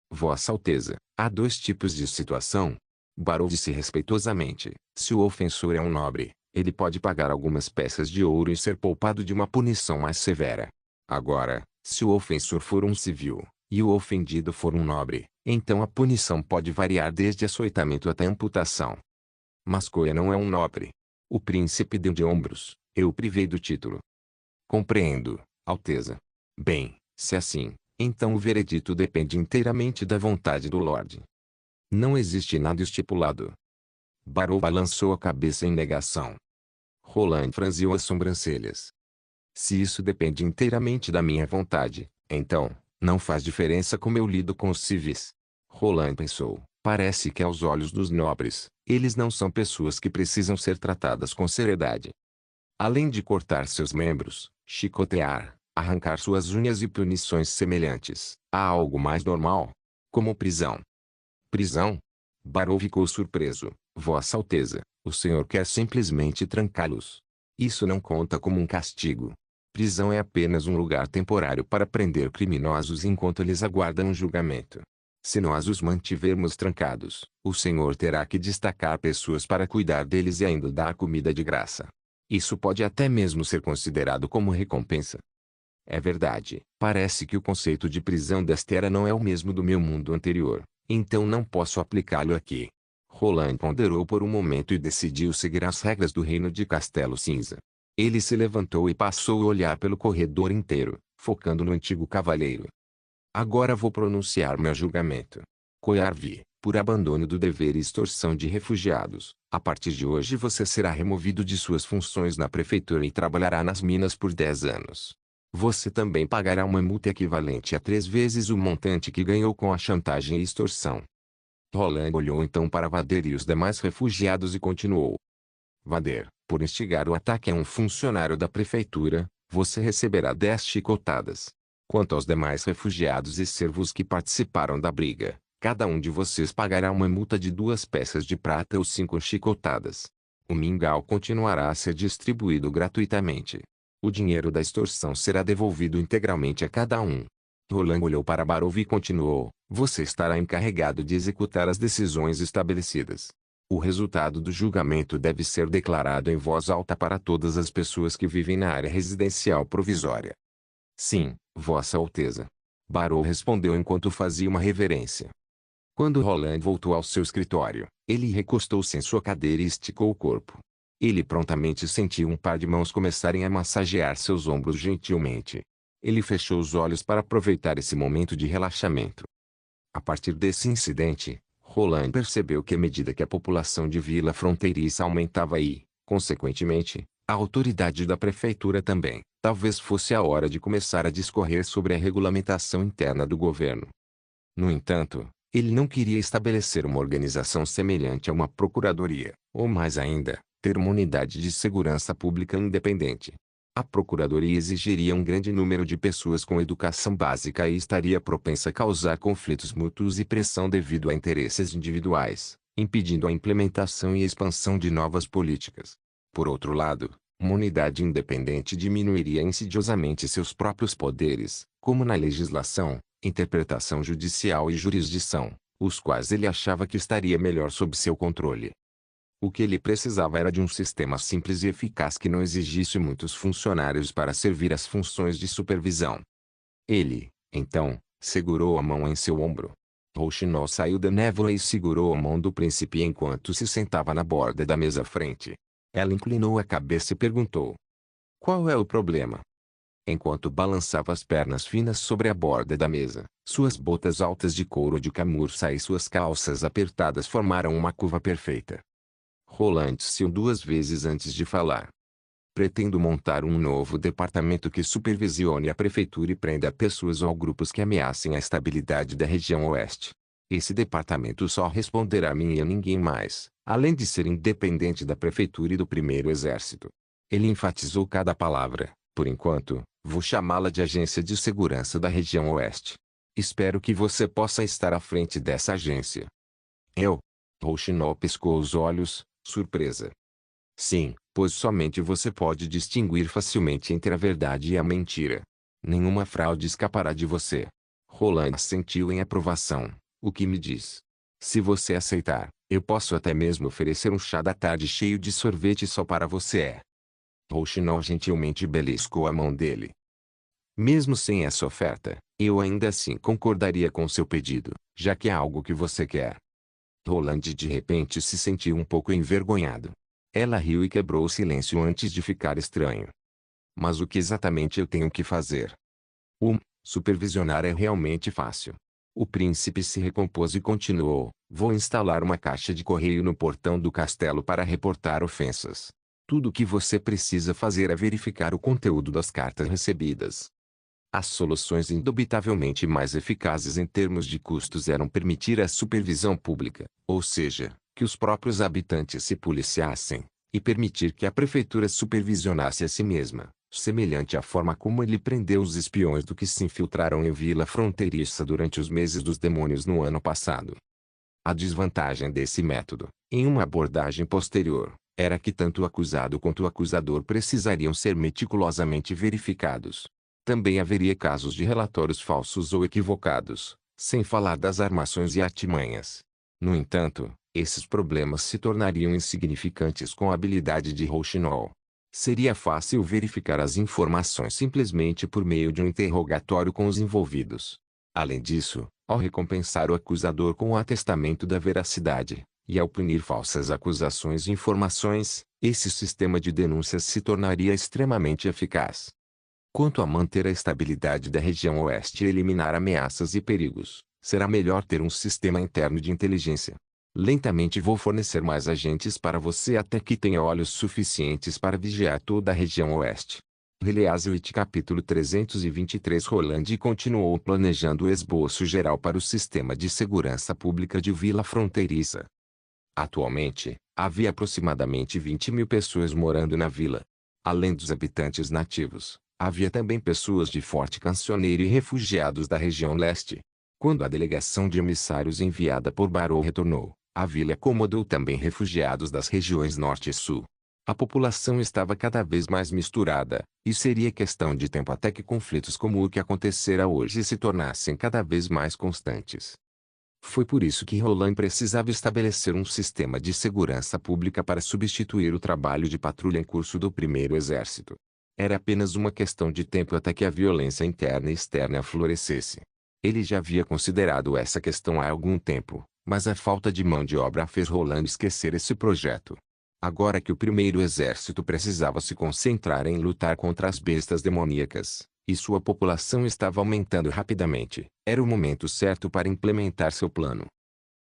Vossa Alteza, há dois tipos de situação. Barrow disse respeitosamente. Se o ofensor é um nobre, ele pode pagar algumas peças de ouro e ser poupado de uma punição mais severa. Agora, se o ofensor for um civil, e o ofendido for um nobre, então a punição pode variar desde açoitamento até amputação. Mas Koya não é um nobre. O príncipe deu de ombros. Eu o privei do título. Compreendo, Alteza. Bem, se é assim, então o veredito depende inteiramente da vontade do Lorde. Não existe nada estipulado. Barrow balançou a cabeça em negação. Roland franziu as sobrancelhas. Se isso depende inteiramente da minha vontade, então, não faz diferença como eu lido com os civis. Roland pensou, parece que aos olhos dos nobres, eles não são pessoas que precisam ser tratadas com seriedade. Além de cortar seus membros, chicotear, arrancar suas unhas e punições semelhantes, há algo mais normal, como prisão. Prisão? Barrow ficou surpreso. Vossa Alteza, o senhor quer simplesmente trancá-los. Isso não conta como um castigo. Prisão é apenas um lugar temporário para prender criminosos enquanto eles aguardam um julgamento. Se nós os mantivermos trancados, o senhor terá que destacar pessoas para cuidar deles e ainda dar comida de graça. Isso pode até mesmo ser considerado como recompensa. É verdade, parece que o conceito de prisão desta era não é o mesmo do meu mundo anterior, então não posso aplicá-lo aqui. Roland ponderou por um momento e decidiu seguir as regras do reino de Castelo Cinza. Ele se levantou e passou a olhar pelo corredor inteiro, focando no antigo cavalheiro. Agora vou pronunciar meu julgamento. Koyarvi, por abandono do dever e extorsão de refugiados, a partir de hoje você será removido de suas funções na prefeitura e trabalhará nas minas por 10 anos. Você também pagará uma multa equivalente a 3 vezes o montante que ganhou com a chantagem e extorsão. Roland olhou então para Vader e os demais refugiados e continuou. Vader, por instigar o ataque a um funcionário da prefeitura, você receberá 10 chicotadas. Quanto aos demais refugiados e servos que participaram da briga, cada um de vocês pagará uma multa de 2 peças de prata ou 5 chicotadas. O mingau continuará a ser distribuído gratuitamente. O dinheiro da extorsão será devolvido integralmente a cada um. Roland olhou para Barrow e continuou, você estará encarregado de executar as decisões estabelecidas. O resultado do julgamento deve ser declarado em voz alta para todas as pessoas que vivem na área residencial provisória. Sim, Vossa Alteza. Barrow respondeu enquanto fazia uma reverência. Quando Roland voltou ao seu escritório, ele recostou-se em sua cadeira e esticou o corpo. Ele prontamente sentiu um par de mãos começarem a massagear seus ombros gentilmente. Ele fechou os olhos para aproveitar esse momento de relaxamento. A partir desse incidente, Roland percebeu que à medida que a população de Vila Fronteiriça aumentava e, consequentemente, a autoridade da prefeitura também, talvez fosse a hora de começar a discorrer sobre a regulamentação interna do governo. No entanto, ele não queria estabelecer uma organização semelhante a uma procuradoria, ou mais ainda, ter uma unidade de segurança pública independente. A procuradoria exigiria um grande número de pessoas com educação básica e estaria propensa a causar conflitos mútuos e pressão devido a interesses individuais, impedindo a implementação e expansão de novas políticas. Por outro lado, uma unidade independente diminuiria insidiosamente seus próprios poderes, como na legislação, interpretação judicial e jurisdição, os quais ele achava que estaria melhor sob seu controle. O que ele precisava era de um sistema simples e eficaz que não exigisse muitos funcionários para servir as funções de supervisão. Ele, então, segurou a mão em seu ombro. Rouxinol saiu da névoa e segurou a mão do príncipe enquanto se sentava na borda da mesa à frente. Ela inclinou a cabeça e perguntou: qual é o problema? Enquanto balançava as pernas finas sobre a borda da mesa, suas botas altas de couro de camurça e suas calças apertadas formaram uma curva perfeita. Roland tossiu 2 vezes antes de falar. Pretendo montar um novo departamento que supervisione a prefeitura e prenda pessoas ou grupos que ameacem a estabilidade da região oeste. Esse departamento só responderá a mim e a ninguém mais, além de ser independente da prefeitura e do primeiro exército. Ele enfatizou cada palavra. Por enquanto, vou chamá-la de Agência de Segurança da Região Oeste. Espero que você possa estar à frente dessa agência. Eu? Rouxinol piscou os olhos, surpresa. Sim, pois somente você pode distinguir facilmente entre a verdade e a mentira. Nenhuma fraude escapará de você. Roland sentiu em aprovação. O que me diz? Se você aceitar, eu posso até mesmo oferecer um chá da tarde cheio de sorvete só para você. Rouxinol gentilmente beliscou a mão dele. Mesmo sem essa oferta, eu ainda assim concordaria com seu pedido, já que é algo que você quer. Roland de repente se sentiu um pouco envergonhado. Ela riu e quebrou o silêncio antes de ficar estranho. Mas o que exatamente eu tenho que fazer? Supervisionar é realmente fácil. O príncipe se recompôs e continuou: vou instalar uma caixa de correio no portão do castelo para reportar ofensas. Tudo o que você precisa fazer é verificar o conteúdo das cartas recebidas. As soluções indubitavelmente mais eficazes em termos de custos eram permitir a supervisão pública, ou seja, que os próprios habitantes se policiassem, e permitir que a prefeitura supervisionasse a si mesma, semelhante à forma como ele prendeu os espiões do que se infiltraram em Vila Fronteiriça durante os meses dos demônios no ano passado. A desvantagem desse método, em uma abordagem posterior, era que tanto o acusado quanto o acusador precisariam ser meticulosamente verificados. Também haveria casos de relatórios falsos ou equivocados, sem falar das armações e artimanhas. No entanto, esses problemas se tornariam insignificantes com a habilidade de Rouxinol. Seria fácil verificar as informações simplesmente por meio de um interrogatório com os envolvidos. Além disso, ao recompensar o acusador com o atestamento da veracidade, e ao punir falsas acusações e informações, esse sistema de denúncias se tornaria extremamente eficaz. Quanto a manter a estabilidade da região oeste e eliminar ameaças e perigos, será melhor ter um sistema interno de inteligência. Lentamente vou fornecer mais agentes para você até que tenha olhos suficientes para vigiar toda a região oeste. Release capítulo 323. Roland continuou planejando o esboço geral para o sistema de segurança pública de Vila Fronteiriça. Atualmente, havia aproximadamente 20.000 pessoas morando na vila. Além dos habitantes nativos, havia também pessoas de Forte Cancioneiro e refugiados da região leste. Quando a delegação de emissários enviada por Barrow retornou, a vila acomodou também refugiados das regiões norte e sul. A população estava cada vez mais misturada, e seria questão de tempo até que conflitos como o que acontecera hoje se tornassem cada vez mais constantes. Foi por isso que Roland precisava estabelecer um sistema de segurança pública para substituir o trabalho de patrulha em curso do primeiro exército. Era apenas uma questão de tempo até que a violência interna e externa florescesse. Ele já havia considerado essa questão há algum tempo, mas a falta de mão de obra fez Roland esquecer esse projeto. Agora que o primeiro exército precisava se concentrar em lutar contra as bestas demoníacas, e sua população estava aumentando rapidamente, era o momento certo para implementar seu plano.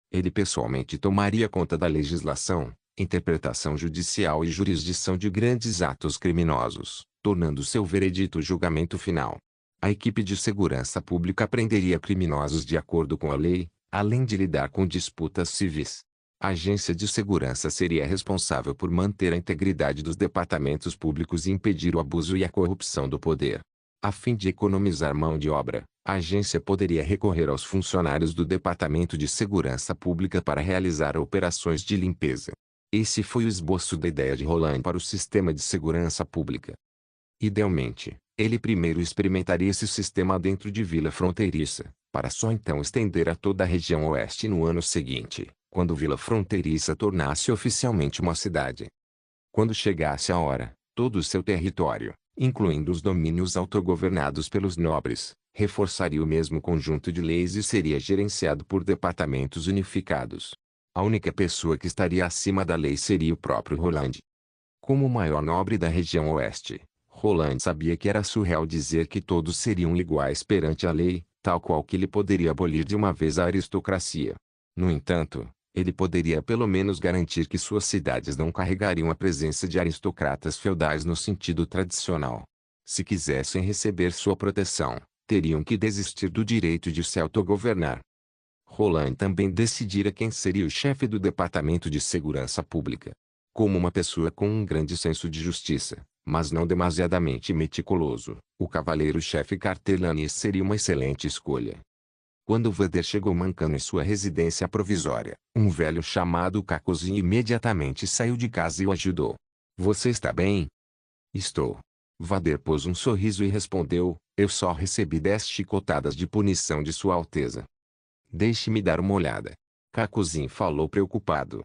Ele pessoalmente tomaria conta da legislação, interpretação judicial e jurisdição de grandes atos criminosos, tornando seu veredito o julgamento final. A equipe de segurança pública prenderia criminosos de acordo com a lei, além de lidar com disputas civis. A agência de segurança seria responsável por manter a integridade dos departamentos públicos e impedir o abuso e a corrupção do poder. A fim de economizar mão de obra, a agência poderia recorrer aos funcionários do Departamento de Segurança Pública para realizar operações de limpeza. Esse foi o esboço da ideia de Roland para o sistema de segurança pública. Idealmente, ele primeiro experimentaria esse sistema dentro de Vila Fronteiriça, para só então estender a toda a região oeste no ano seguinte, quando Vila Fronteiriça tornasse oficialmente uma cidade. Quando chegasse a hora, todo o seu território, incluindo os domínios autogovernados pelos nobres, reforçaria o mesmo conjunto de leis e seria gerenciado por departamentos unificados. A única pessoa que estaria acima da lei seria o próprio Roland. Como o maior nobre da região oeste, Roland sabia que era surreal dizer que todos seriam iguais perante a lei, tal qual que ele poderia abolir de uma vez a aristocracia. No entanto, ele poderia pelo menos garantir que suas cidades não carregariam a presença de aristocratas feudais no sentido tradicional. Se quisessem receber sua proteção, teriam que desistir do direito de se autogovernar. Roland também decidira quem seria o chefe do Departamento de Segurança Pública. Como uma pessoa com um grande senso de justiça, mas não demasiadamente meticuloso, o cavaleiro-chefe Cartelani seria uma excelente escolha. Quando Vader chegou mancando em sua residência provisória, um velho chamado Kakosin imediatamente saiu de casa e o ajudou. Você está bem? Estou. Vader pôs um sorriso e respondeu, eu só recebi 10 chicotadas de punição de Sua Alteza. Deixe-me dar uma olhada. Kakuzin falou preocupado.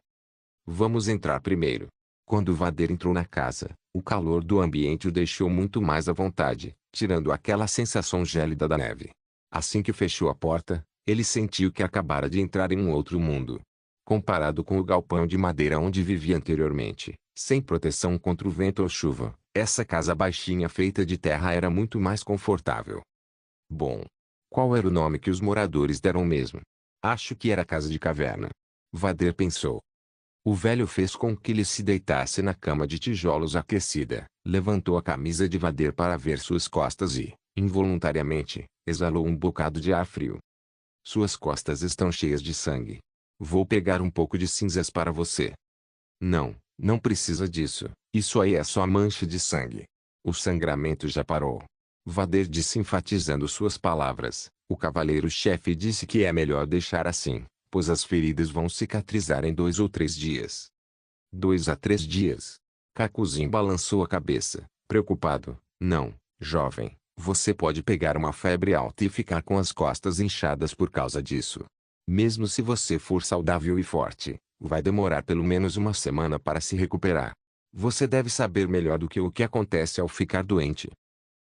Vamos entrar primeiro. Quando Vader entrou na casa, o calor do ambiente o deixou muito mais à vontade, tirando aquela sensação gélida da neve. Assim que fechou a porta, ele sentiu que acabara de entrar em um outro mundo. Comparado com o galpão de madeira onde vivia anteriormente, sem proteção contra o vento ou chuva, essa casa baixinha feita de terra era muito mais confortável. Bom, qual era o nome que os moradores deram mesmo? Acho que era Casa de Caverna. Vader pensou. O velho fez com que ele se deitasse na cama de tijolos aquecida, levantou a camisa de Vader para ver suas costas e, involuntariamente, exalou um bocado de ar frio. Suas costas estão cheias de sangue. Vou pegar um pouco de cinzas para você. Não, não precisa disso, isso aí é só mancha de sangue. O sangramento já parou. Vader disse enfatizando suas palavras. O cavaleiro-chefe disse que é melhor deixar assim, pois as feridas vão cicatrizar em 2 ou 3 dias. 2 a 3 dias. Kakuzin balançou a cabeça, preocupado. Não, jovem, você pode pegar uma febre alta e ficar com as costas inchadas por causa disso. Mesmo se você for saudável e forte, vai demorar pelo menos uma semana para se recuperar. Você deve saber melhor do que o que acontece ao ficar doente.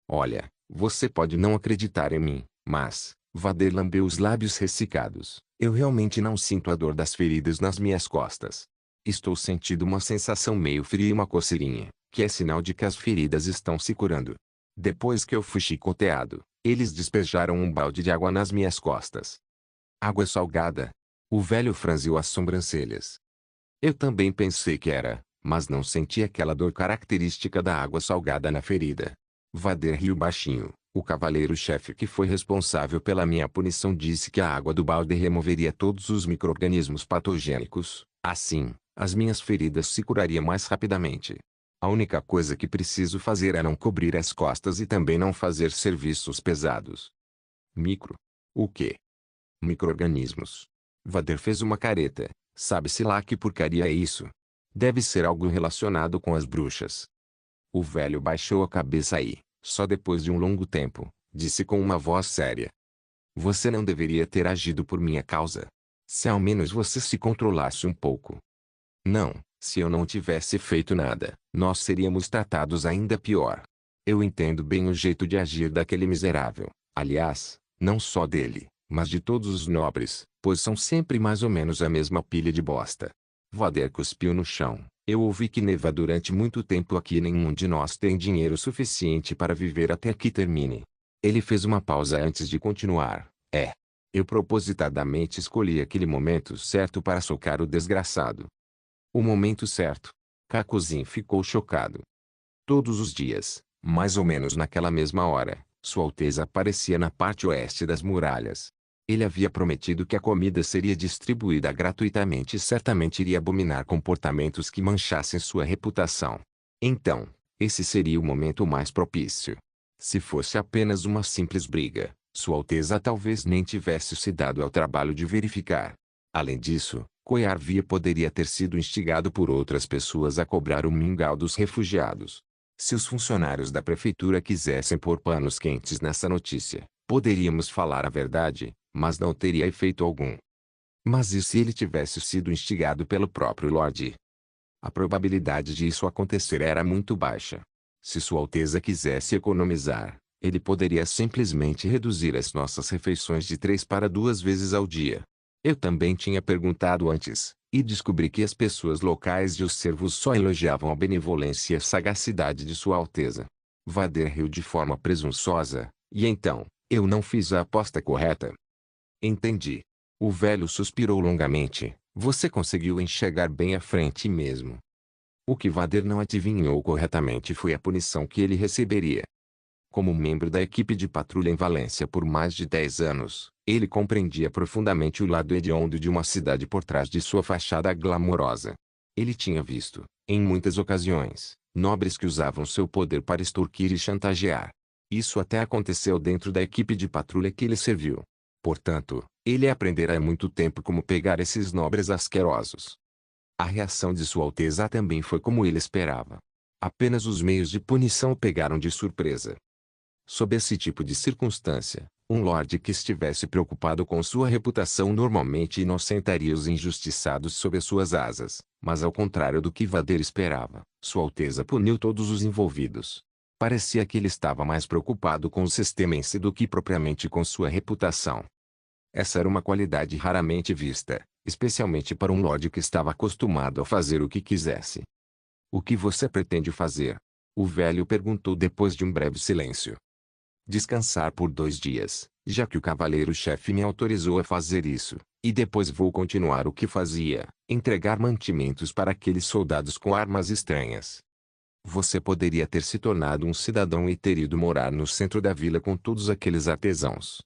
Olha, você pode não acreditar em mim, mas, Vader lambeu os lábios ressecados, eu realmente não sinto a dor das feridas nas minhas costas. Estou sentindo uma sensação meio fria e uma coceirinha, que é sinal de que as feridas estão se curando. Depois que eu fui chicoteado, eles despejaram um balde de água nas minhas costas. Água salgada. O velho franziu as sobrancelhas. Eu também pensei que era, mas não senti aquela dor característica da água salgada na ferida. Vader riu baixinho. O cavaleiro-chefe que foi responsável pela minha punição disse que a água do balde removeria todos os micro-organismos patogênicos. Assim, as minhas feridas se curariam mais rapidamente. A única coisa que preciso fazer é não cobrir as costas e também não fazer serviços pesados. Micro. O quê? Micro-organismos. Vader fez uma careta. Sabe-se lá que porcaria é isso? Deve ser algo relacionado com as bruxas. O velho baixou a cabeça e, só depois de um longo tempo, disse com uma voz séria. Você não deveria ter agido por minha causa. Se ao menos você se controlasse um pouco. Não, se eu não tivesse feito nada, nós seríamos tratados ainda pior. Eu entendo bem o jeito de agir daquele miserável. Aliás, não só dele, mas de todos os nobres, pois são sempre mais ou menos a mesma pilha de bosta. Vader cuspiu no chão. Eu ouvi que neva durante muito tempo aqui e nenhum de nós tem dinheiro suficiente para viver até que termine. Ele fez uma pausa antes de continuar. Eu propositadamente escolhi aquele momento certo para socar o desgraçado. O momento certo. Kakuzin ficou chocado. Todos os dias, mais ou menos naquela mesma hora, Sua Alteza aparecia na parte oeste das muralhas. Ele havia prometido que a comida seria distribuída gratuitamente e certamente iria abominar comportamentos que manchassem sua reputação. Então, esse seria o momento mais propício. Se fosse apenas uma simples briga, Sua Alteza talvez nem tivesse se dado ao trabalho de verificar. Além disso, Koyarvia poderia ter sido instigado por outras pessoas a cobrar o mingau dos refugiados. Se os funcionários da prefeitura quisessem pôr panos quentes nessa notícia, poderíamos falar a verdade, mas não teria efeito algum. Mas e se ele tivesse sido instigado pelo próprio Lorde? A probabilidade de isso acontecer era muito baixa. Se Sua Alteza quisesse economizar, ele poderia simplesmente reduzir as nossas refeições de 3 para 2 vezes ao dia. Eu também tinha perguntado antes, e descobri que as pessoas locais e os servos só elogiavam a benevolência e a sagacidade de Sua Alteza. Vader riu de forma presunçosa, e então, eu não fiz a aposta correta. Entendi. O velho suspirou longamente. Você conseguiu enxergar bem à frente mesmo. O que Vader não adivinhou corretamente foi a punição que ele receberia. Como membro da equipe de patrulha em Valência por mais de 10 anos, ele compreendia profundamente o lado hediondo de uma cidade por trás de sua fachada glamourosa. Ele tinha visto, em muitas ocasiões, nobres que usavam seu poder para extorquir e chantagear. Isso até aconteceu dentro da equipe de patrulha que ele serviu. Portanto, ele aprenderá há muito tempo como pegar esses nobres asquerosos. A reação de Sua Alteza também foi como ele esperava. Apenas os meios de punição o pegaram de surpresa. Sob esse tipo de circunstância, um lorde que estivesse preocupado com sua reputação normalmente inocentaria os injustiçados sob as suas asas, mas ao contrário do que Vader esperava, Sua Alteza puniu todos os envolvidos. Parecia que ele estava mais preocupado com o sistema em si do que propriamente com sua reputação. Essa era uma qualidade raramente vista, especialmente para um lorde que estava acostumado a fazer o que quisesse. O que você pretende fazer? O velho perguntou depois de um breve silêncio. Descansar por 2 dias, já que o cavaleiro-chefe me autorizou a fazer isso, e depois vou continuar o que fazia, entregar mantimentos para aqueles soldados com armas estranhas. Você poderia ter se tornado um cidadão e ter ido morar no centro da vila com todos aqueles artesãos.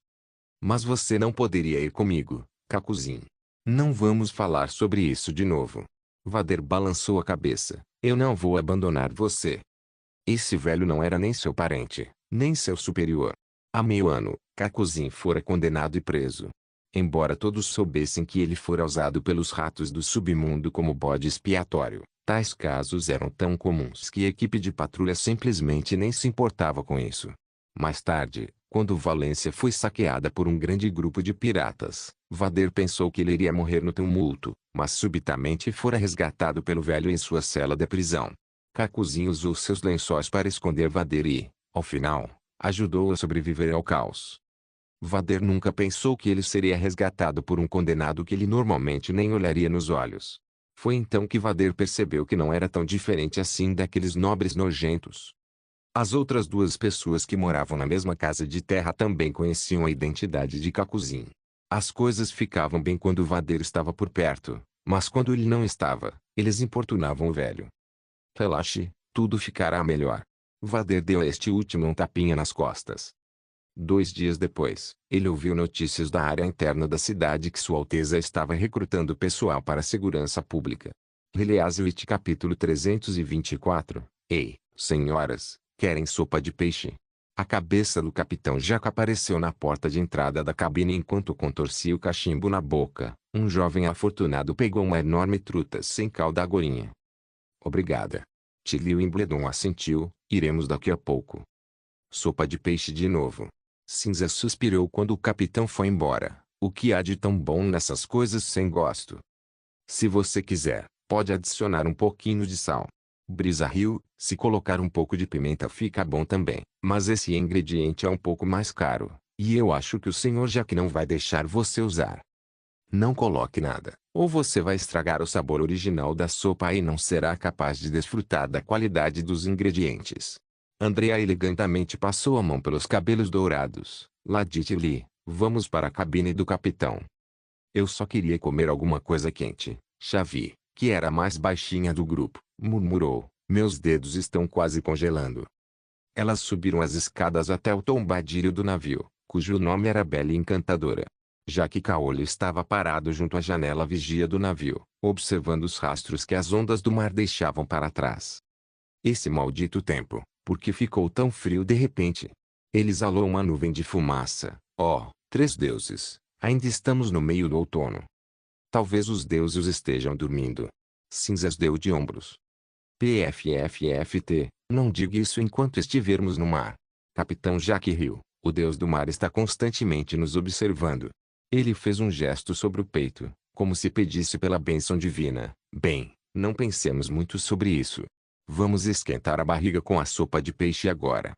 Mas você não poderia ir comigo, Kakuzin. Não vamos falar sobre isso de novo. Vader balançou a cabeça. Eu não vou abandonar você. Esse velho não era nem seu parente, nem seu superior. Há meio ano, Kakuzin fora condenado e preso. Embora todos soubessem que ele fora usado pelos ratos do submundo como bode expiatório, tais casos eram tão comuns que a equipe de patrulha simplesmente nem se importava com isso. Mais tarde, quando Valência foi saqueada por um grande grupo de piratas, Vader pensou que ele iria morrer no tumulto, mas subitamente fora resgatado pelo velho em sua cela de prisão. Kakuzin usou seus lençóis para esconder Vader e, ao final, ajudou a sobreviver ao caos. Vader nunca pensou que ele seria resgatado por um condenado que ele normalmente nem olharia nos olhos. Foi então que Vader percebeu que não era tão diferente assim daqueles nobres nojentos. As outras 2 pessoas que moravam na mesma casa de terra também conheciam a identidade de Kakuzin. As coisas ficavam bem quando Vader estava por perto, mas quando ele não estava, eles importunavam o velho. Relaxe, tudo ficará melhor. Vader deu a este último um tapinha nas costas. 2 dias depois, ele ouviu notícias da área interna da cidade que Sua Alteza estava recrutando pessoal para a segurança pública. Reliazewit capítulo 324. Ei, senhoras, querem sopa de peixe? A cabeça do capitão Jack apareceu na porta de entrada da cabine enquanto contorcia o cachimbo na boca. Um jovem afortunado pegou uma enorme truta sem cauda agorinha. Obrigada. Tilly Wimbledon assentiu, iremos daqui a pouco. Sopa de peixe de novo. Cinza suspirou quando o capitão foi embora. O que há de tão bom nessas coisas sem gosto? Se você quiser, pode adicionar um pouquinho de sal. Brisa riu, se colocar um pouco de pimenta fica bom também, mas esse ingrediente é um pouco mais caro, e eu acho que o senhor Jack não vai deixar você usar. Não coloque nada, ou você vai estragar o sabor original da sopa e não será capaz de desfrutar da qualidade dos ingredientes. Andrea elegantemente passou a mão pelos cabelos dourados. Ladite-lhe, vamos para a cabine do capitão. Eu só queria comer alguma coisa quente. Xavi, que era a mais baixinha do grupo, murmurou, meus dedos estão quase congelando. Elas subiram as escadas até o tombadilho do navio, cujo nome era Bela e Encantadora. Já que Kaoli estava parado junto à janela vigia do navio, observando os rastros que as ondas do mar deixavam para trás. Esse maldito tempo, por que ficou tão frio de repente? Ele exalou uma nuvem de fumaça. Oh, 3 deuses, ainda estamos no meio do outono. Talvez os deuses estejam dormindo. Cinzas deu de ombros. PFFFT, não diga isso enquanto estivermos no mar. Capitão Jack riu, o deus do mar está constantemente nos observando. Ele fez um gesto sobre o peito, como se pedisse pela bênção divina. Bem, não pensemos muito sobre isso. Vamos esquentar a barriga com a sopa de peixe agora.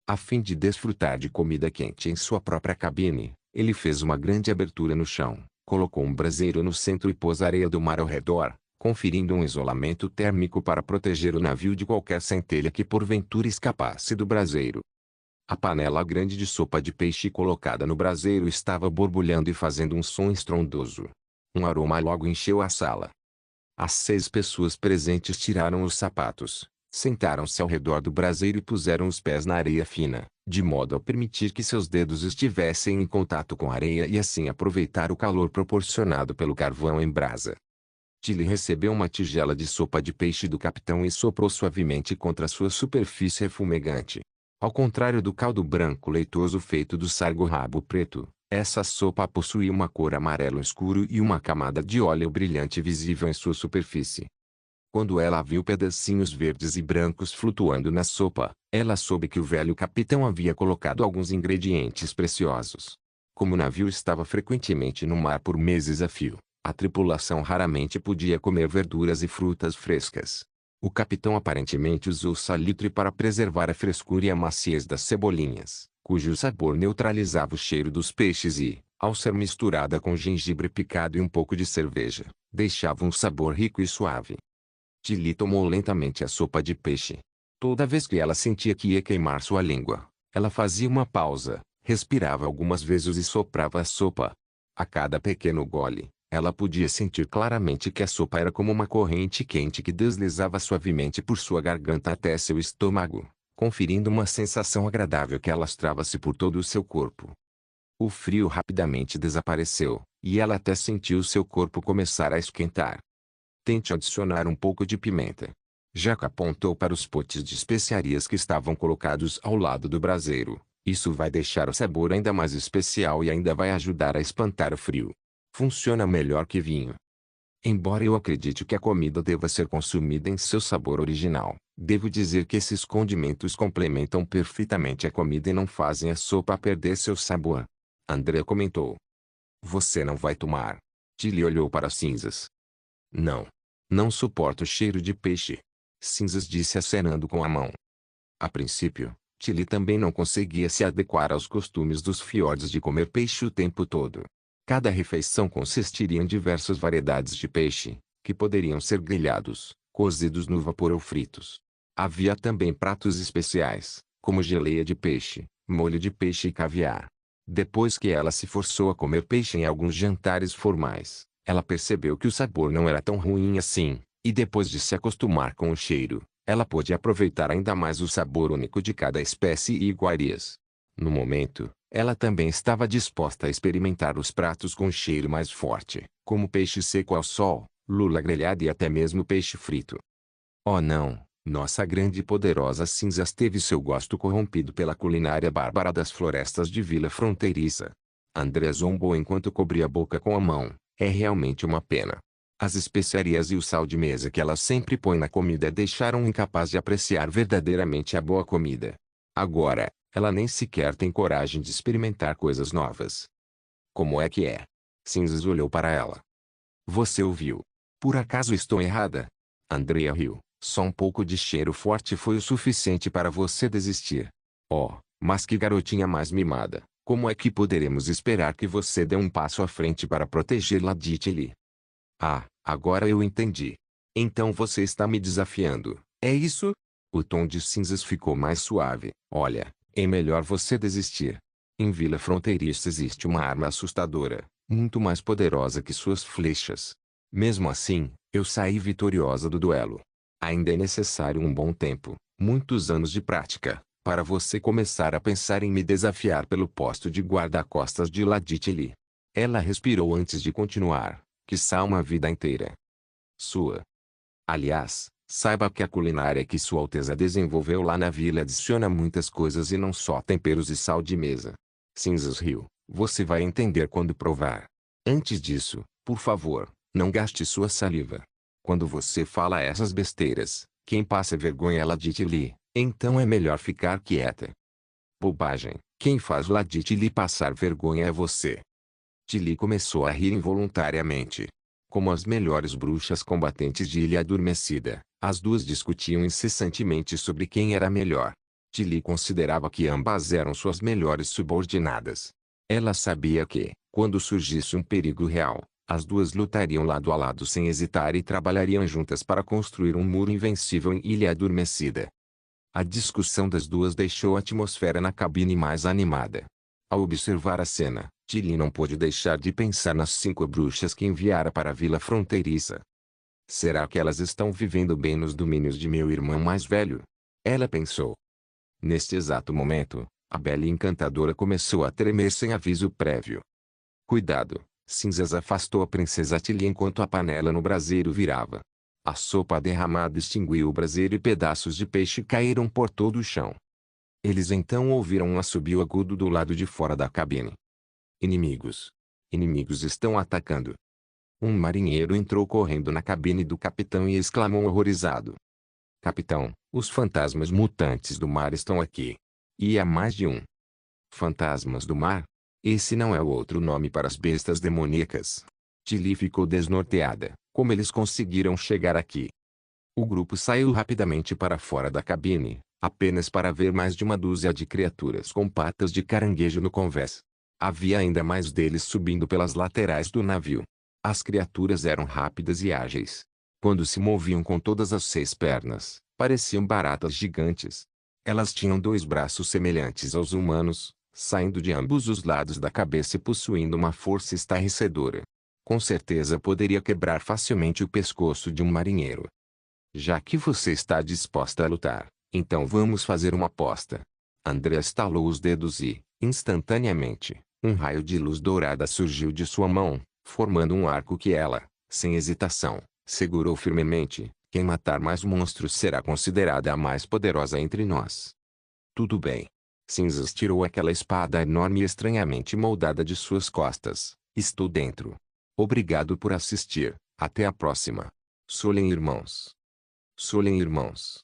A fim de desfrutar de comida quente em sua própria cabine, ele fez uma grande abertura no chão, colocou um braseiro no centro e pôs areia do mar ao redor, conferindo um isolamento térmico para proteger o navio de qualquer centelha que porventura escapasse do braseiro. A panela grande de sopa de peixe colocada no braseiro estava borbulhando e fazendo um som estrondoso. Um aroma logo encheu a sala. As 6 pessoas presentes tiraram os sapatos, sentaram-se ao redor do braseiro e puseram os pés na areia fina, de modo a permitir que seus dedos estivessem em contato com a areia e assim aproveitar o calor proporcionado pelo carvão em brasa. Tilly recebeu uma tigela de sopa de peixe do capitão e soprou suavemente contra sua superfície refumegante. Ao contrário do caldo branco leitoso feito do sargo-rabo preto, essa sopa possuía uma cor amarelo escuro e uma camada de óleo brilhante visível em sua superfície. Quando ela viu pedacinhos verdes e brancos flutuando na sopa, ela soube que o velho capitão havia colocado alguns ingredientes preciosos. Como o navio estava frequentemente no mar por meses a fio, a tripulação raramente podia comer verduras e frutas frescas. O capitão aparentemente usou salitre para preservar a frescura e a maciez das cebolinhas, cujo sabor neutralizava o cheiro dos peixes e, ao ser misturada com gengibre picado e um pouco de cerveja, deixava um sabor rico e suave. Tilly tomou lentamente a sopa de peixe. Toda vez que ela sentia que ia queimar sua língua, ela fazia uma pausa, respirava algumas vezes e soprava a sopa. A cada pequeno gole, ela podia sentir claramente que a sopa era como uma corrente quente que deslizava suavemente por sua garganta até seu estômago, conferindo uma sensação agradável que alastrava-se por todo o seu corpo. O frio rapidamente desapareceu, e ela até sentiu seu corpo começar a esquentar. Tente adicionar um pouco de pimenta. Jack apontou para os potes de especiarias que estavam colocados ao lado do braseiro. Isso vai deixar o sabor ainda mais especial e ainda vai ajudar a espantar o frio. Funciona melhor que vinho. Embora eu acredite que a comida deva ser consumida em seu sabor original, devo dizer que esses condimentos complementam perfeitamente a comida e não fazem a sopa perder seu sabor. Andrea comentou. Você não vai tomar? Tilly olhou para as cinzas. Não. Não suporto o cheiro de peixe. Cinzas disse acenando com a mão. A princípio, Tilly também não conseguia se adequar aos costumes dos fiordes de comer peixe o tempo todo. Cada refeição consistiria em diversas variedades de peixe, que poderiam ser grelhados, cozidos no vapor ou fritos. Havia também pratos especiais, como geleia de peixe, molho de peixe e caviar. Depois que ela se forçou a comer peixe em alguns jantares formais, ela percebeu que o sabor não era tão ruim assim, e depois de se acostumar com o cheiro, ela pôde aproveitar ainda mais o sabor único de cada espécie e iguarias. No momento, ela também estava disposta a experimentar os pratos com cheiro mais forte, como peixe seco ao sol, lula grelhada e até mesmo peixe frito. Oh não, nossa grande e poderosa Cinzas teve seu gosto corrompido pela culinária bárbara das florestas de Vila Fronteiriça. André zombou enquanto cobria a boca com a mão. É realmente uma pena. As especiarias e o sal de mesa que ela sempre põe na comida deixaram-o incapaz de apreciar verdadeiramente a boa comida. Agora, ela nem sequer tem coragem de experimentar coisas novas. Como é que é? Cinzas olhou para ela. Você ouviu? Por acaso estou errada? Andrea riu. Só um pouco de cheiro forte foi o suficiente para você desistir. Oh, mas que garotinha mais mimada. Como é que poderemos esperar que você dê um passo à frente para protegê-la de Tilly? Ah, agora eu entendi. Então você está me desafiando, é isso? O tom de Cinzas ficou mais suave. Olha, é melhor você desistir. Em Vila Fronteiriça existe uma arma assustadora, muito mais poderosa que suas flechas. Mesmo assim, eu saí vitoriosa do duelo. Ainda é necessário um bom tempo, muitos anos de prática, para você começar a pensar em me desafiar pelo posto de guarda-costas de Lady Tilly. Ela respirou antes de continuar, quiçá uma vida inteira. Sua. Aliás, saiba que a culinária que Sua Alteza desenvolveu lá na vila adiciona muitas coisas e não só temperos e sal de mesa. Cinzas riu. Você vai entender quando provar. Antes disso, por favor, não gaste sua saliva. Quando você fala essas besteiras, quem passa vergonha é Lady Tilly, então é melhor ficar quieta. Bobagem, quem faz Lady Tilly passar vergonha é você. Tilly começou a rir involuntariamente. Como as melhores bruxas combatentes de Ilha Adormecida, as duas discutiam incessantemente sobre quem era melhor. Tilly considerava que ambas eram suas melhores subordinadas. Ela sabia que, quando surgisse um perigo real, as duas lutariam lado a lado sem hesitar e trabalhariam juntas para construir um muro invencível em Ilha Adormecida. A discussão das duas deixou a atmosfera na cabine mais animada. Ao observar a cena, Tilly não pôde deixar de pensar nas 5 bruxas que enviara para a Vila Fronteiriça. Será que elas estão vivendo bem nos domínios de meu irmão mais velho? Ela pensou. Neste exato momento, a bela e encantadora começou a tremer sem aviso prévio. Cuidado! Cinzas afastou a princesa Tilly enquanto a panela no braseiro virava. A sopa derramada extinguiu o braseiro e pedaços de peixe caíram por todo o chão. Eles então ouviram um assobio agudo do lado de fora da cabine. Inimigos. Inimigos estão atacando. Um marinheiro entrou correndo na cabine do capitão e exclamou horrorizado: Capitão, os fantasmas mutantes do mar estão aqui. E há mais de um. Fantasmas do mar? Esse não é o outro nome para as bestas demoníacas. Tilly ficou desnorteada. Como eles conseguiram chegar aqui? O grupo saiu rapidamente para fora da cabine, apenas para ver mais de uma dúzia de criaturas com patas de caranguejo no convés. Havia ainda mais deles subindo pelas laterais do navio. As criaturas eram rápidas e ágeis. Quando se moviam com todas as 6 pernas, pareciam baratas gigantes. Elas tinham 2 braços semelhantes aos humanos, saindo de ambos os lados da cabeça e possuindo uma força estarrecedora. Com certeza poderia quebrar facilmente o pescoço de um marinheiro. Já que você está disposta a lutar, então vamos fazer uma aposta. Andrea estalou os dedos e, instantaneamente, um raio de luz dourada surgiu de sua mão, formando um arco que ela, sem hesitação, segurou firmemente. Quem matar mais monstros será considerada a mais poderosa entre nós. Tudo bem. Cinzas tirou aquela espada enorme e estranhamente moldada de suas costas. Estou dentro. Obrigado por assistir. Até a próxima. Solen irmãos. Solen irmãos.